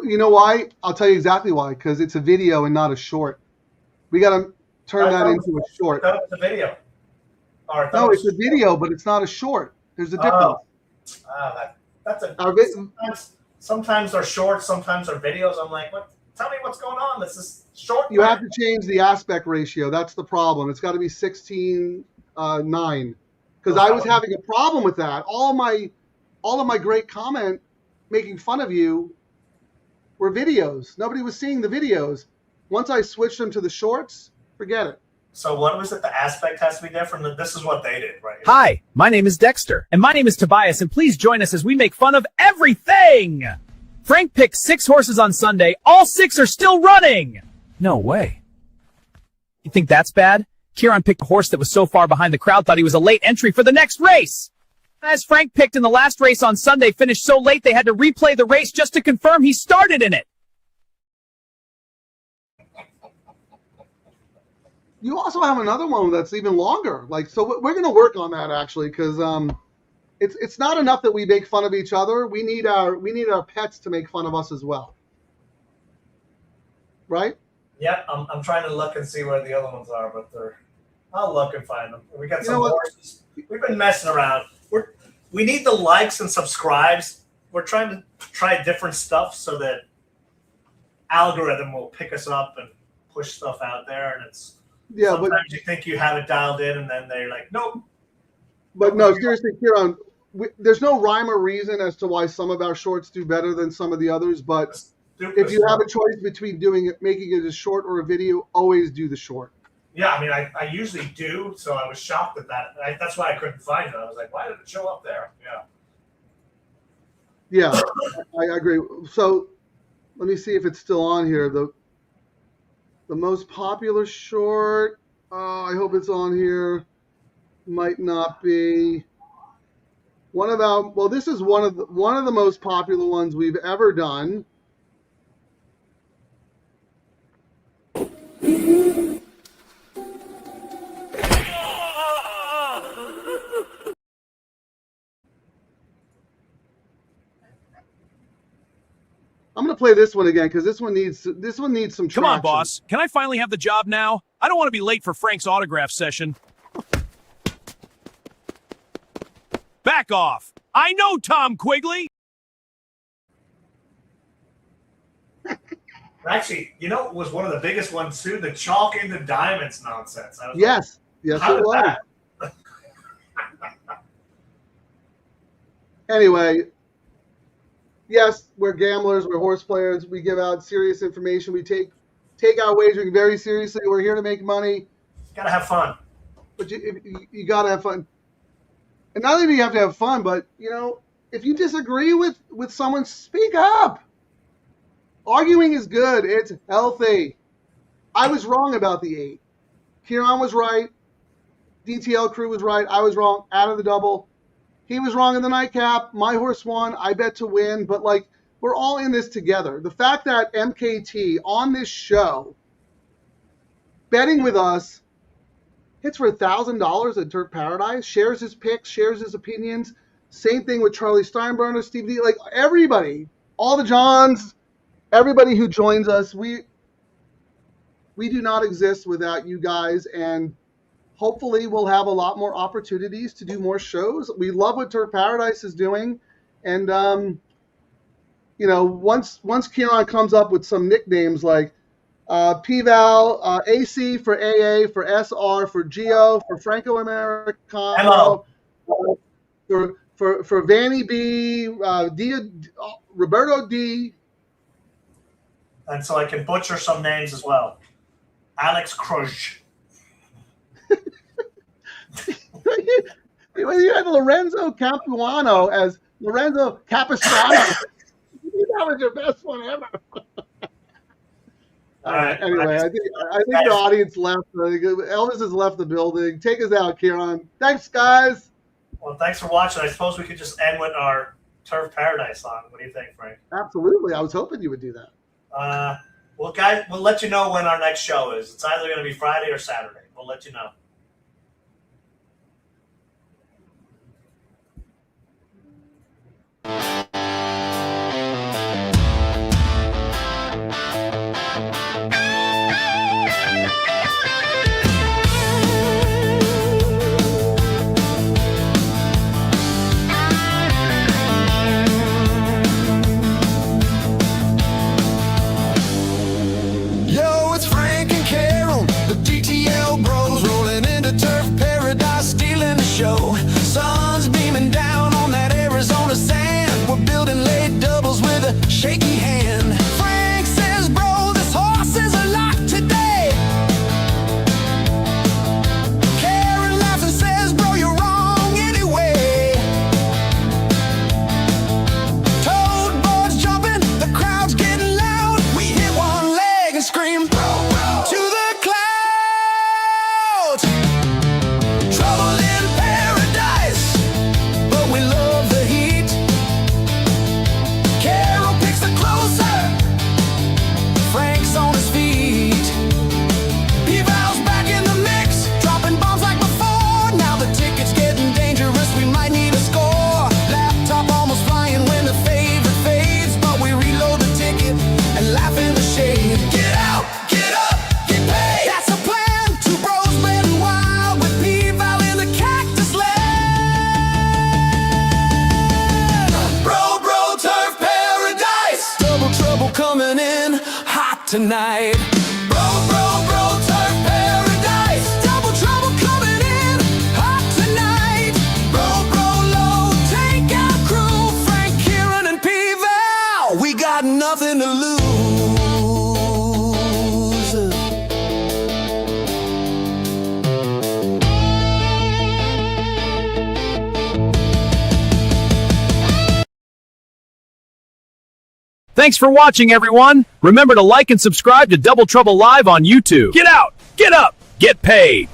you know why? I'll tell you exactly why. Because it's a video and not a short. We got to turn that into a short. I thought it was a video. No, it's a video, but it's not a short. There's a difference. That's a. Sometimes they're short, sometimes they're videos. I'm like, what? Tell me what's going on. This is short. You have to change the aspect ratio. That's the problem. It's got to be 16:9. Because I was having a problem with that. All of my great comment making fun of you were videos. Nobody was seeing the videos. Once I switched them to the shorts, forget it. So what was it? The aspect has to be different. This is what they did, right? Hi, my name is Dexter. And my name is Tobias, and please join us as we make fun of everything! Frank picked 6 horses on Sunday. All 6 are still running! No way. You think that's bad? Kieran picked a horse that was so far behind the crowd thought he was a late entry for the next race. As Frank picked in the last race on Sunday finished so late they had to replay the race just to confirm he started in it. You also have another one that's even longer. So we're going to work on that actually, because it's not enough that we make fun of each other. We need our pets to make fun of us as well, right? Yeah, I'm trying to look and see where the other ones are, but I'll look and find them. We got some horses. We've been messing around. We need the likes and subscribes. We're trying to try different stuff so that algorithm will pick us up and push stuff out there, and it's. Yeah, sometimes you think you have it dialed in, and then they're like, nope. But no, seriously, Kieran, there's no rhyme or reason as to why some of our shorts do better than some of the others. But if you have a choice between making it a short or a video, always do the short. Yeah, I mean, I usually do, so I was shocked at that. That's why I couldn't find it. I was like, why did it show up there? Yeah. Yeah, I agree. So let me see if it's still on here. The most popular short. I hope it's on here. Might not be. Well, this is one of the most popular ones we've ever done. I'm gonna play this one again because this one needs some traction. Come on, boss. Can I finally have the job now? I don't want to be late for Frank's autograph session. Back off. I know Tom Quigley. Actually, you know, it was one of the biggest ones too. The chalk into diamonds nonsense. I was Yes, like, yes, it was. Anyway, yes, we're gamblers, we're horse players. We give out serious information. We take our wagering very seriously. We're here to make money. Gotta have fun. But you gotta have fun. And not only do you have to have fun, but you know, if you disagree with someone, speak up. Arguing is good. It's healthy. I was wrong about the 8. Kieran was right. DTL Crew was right. I was wrong. Out of the double. He was wrong in the nightcap. My horse won. I bet to win. But like, we're all in this together. The fact that MKT on this show betting with us hits for $1,000 at Turf Paradise, shares his picks, shares his opinions. Same thing with Charlie Steinbrenner, Steve D, like everybody, all the Johns, everybody who joins us. We do not exist without you guys, and hopefully we'll have a lot more opportunities to do more shows. We love what Turf Paradise is doing, and you know, once Kieran comes up with some nicknames like P-Val, AC for AA, for SR, for Geo, for Franco Americano, for Vanny B, Roberto D. And so I can butcher some names as well. Alex Crush. You had Lorenzo Capuano as Lorenzo Capistrano. That was your best one ever. All right. Anyway, I think the audience left. Elvis has left the building. Take us out, Kieran. Thanks, guys. Well, thanks for watching. I suppose we could just end with our Turf Paradise song. What do you think, Frank? Absolutely. I was hoping you would do that. Well, guys, we'll let you know when our next show is. It's either going to be Friday or Saturday. We'll let you know. Yo, it's Frank and Carol, the DTL bros, rolling into Turf Paradise, stealing the show. Sun's beaming down on that Arizona sand. We're building late doubles with a shaky hand. Frank says, bro, this horse is a lock today. Karen laughs and says, bro, you're wrong anyway. Toad boards jumping, the crowd's getting loud. We hit one leg and scream to the clouds. Trouble in paradise, but we love the heat. Carol picks the closer, Frank's on his feet. P-Val's back in the mix, dropping bombs like before. Now the ticket's getting dangerous, we might need a score. Laptop almost flying when the favorite fades, but we reload the ticket and laugh in the shade. Get out, get up, get paid. That's the plan. Two bros betting wild with P-Val in the cactus land. Bro, Turf Paradise. Double trouble coming in hot tonight. Bro, Turf Paradise. Double trouble coming in hot tonight. Bro, low, take out crew. Frank, Kieran, and P-Val. We got nothing to lose. Thanks for watching, everyone. Remember to like and subscribe to Double Trouble Live on YouTube. Get out, get up, get paid.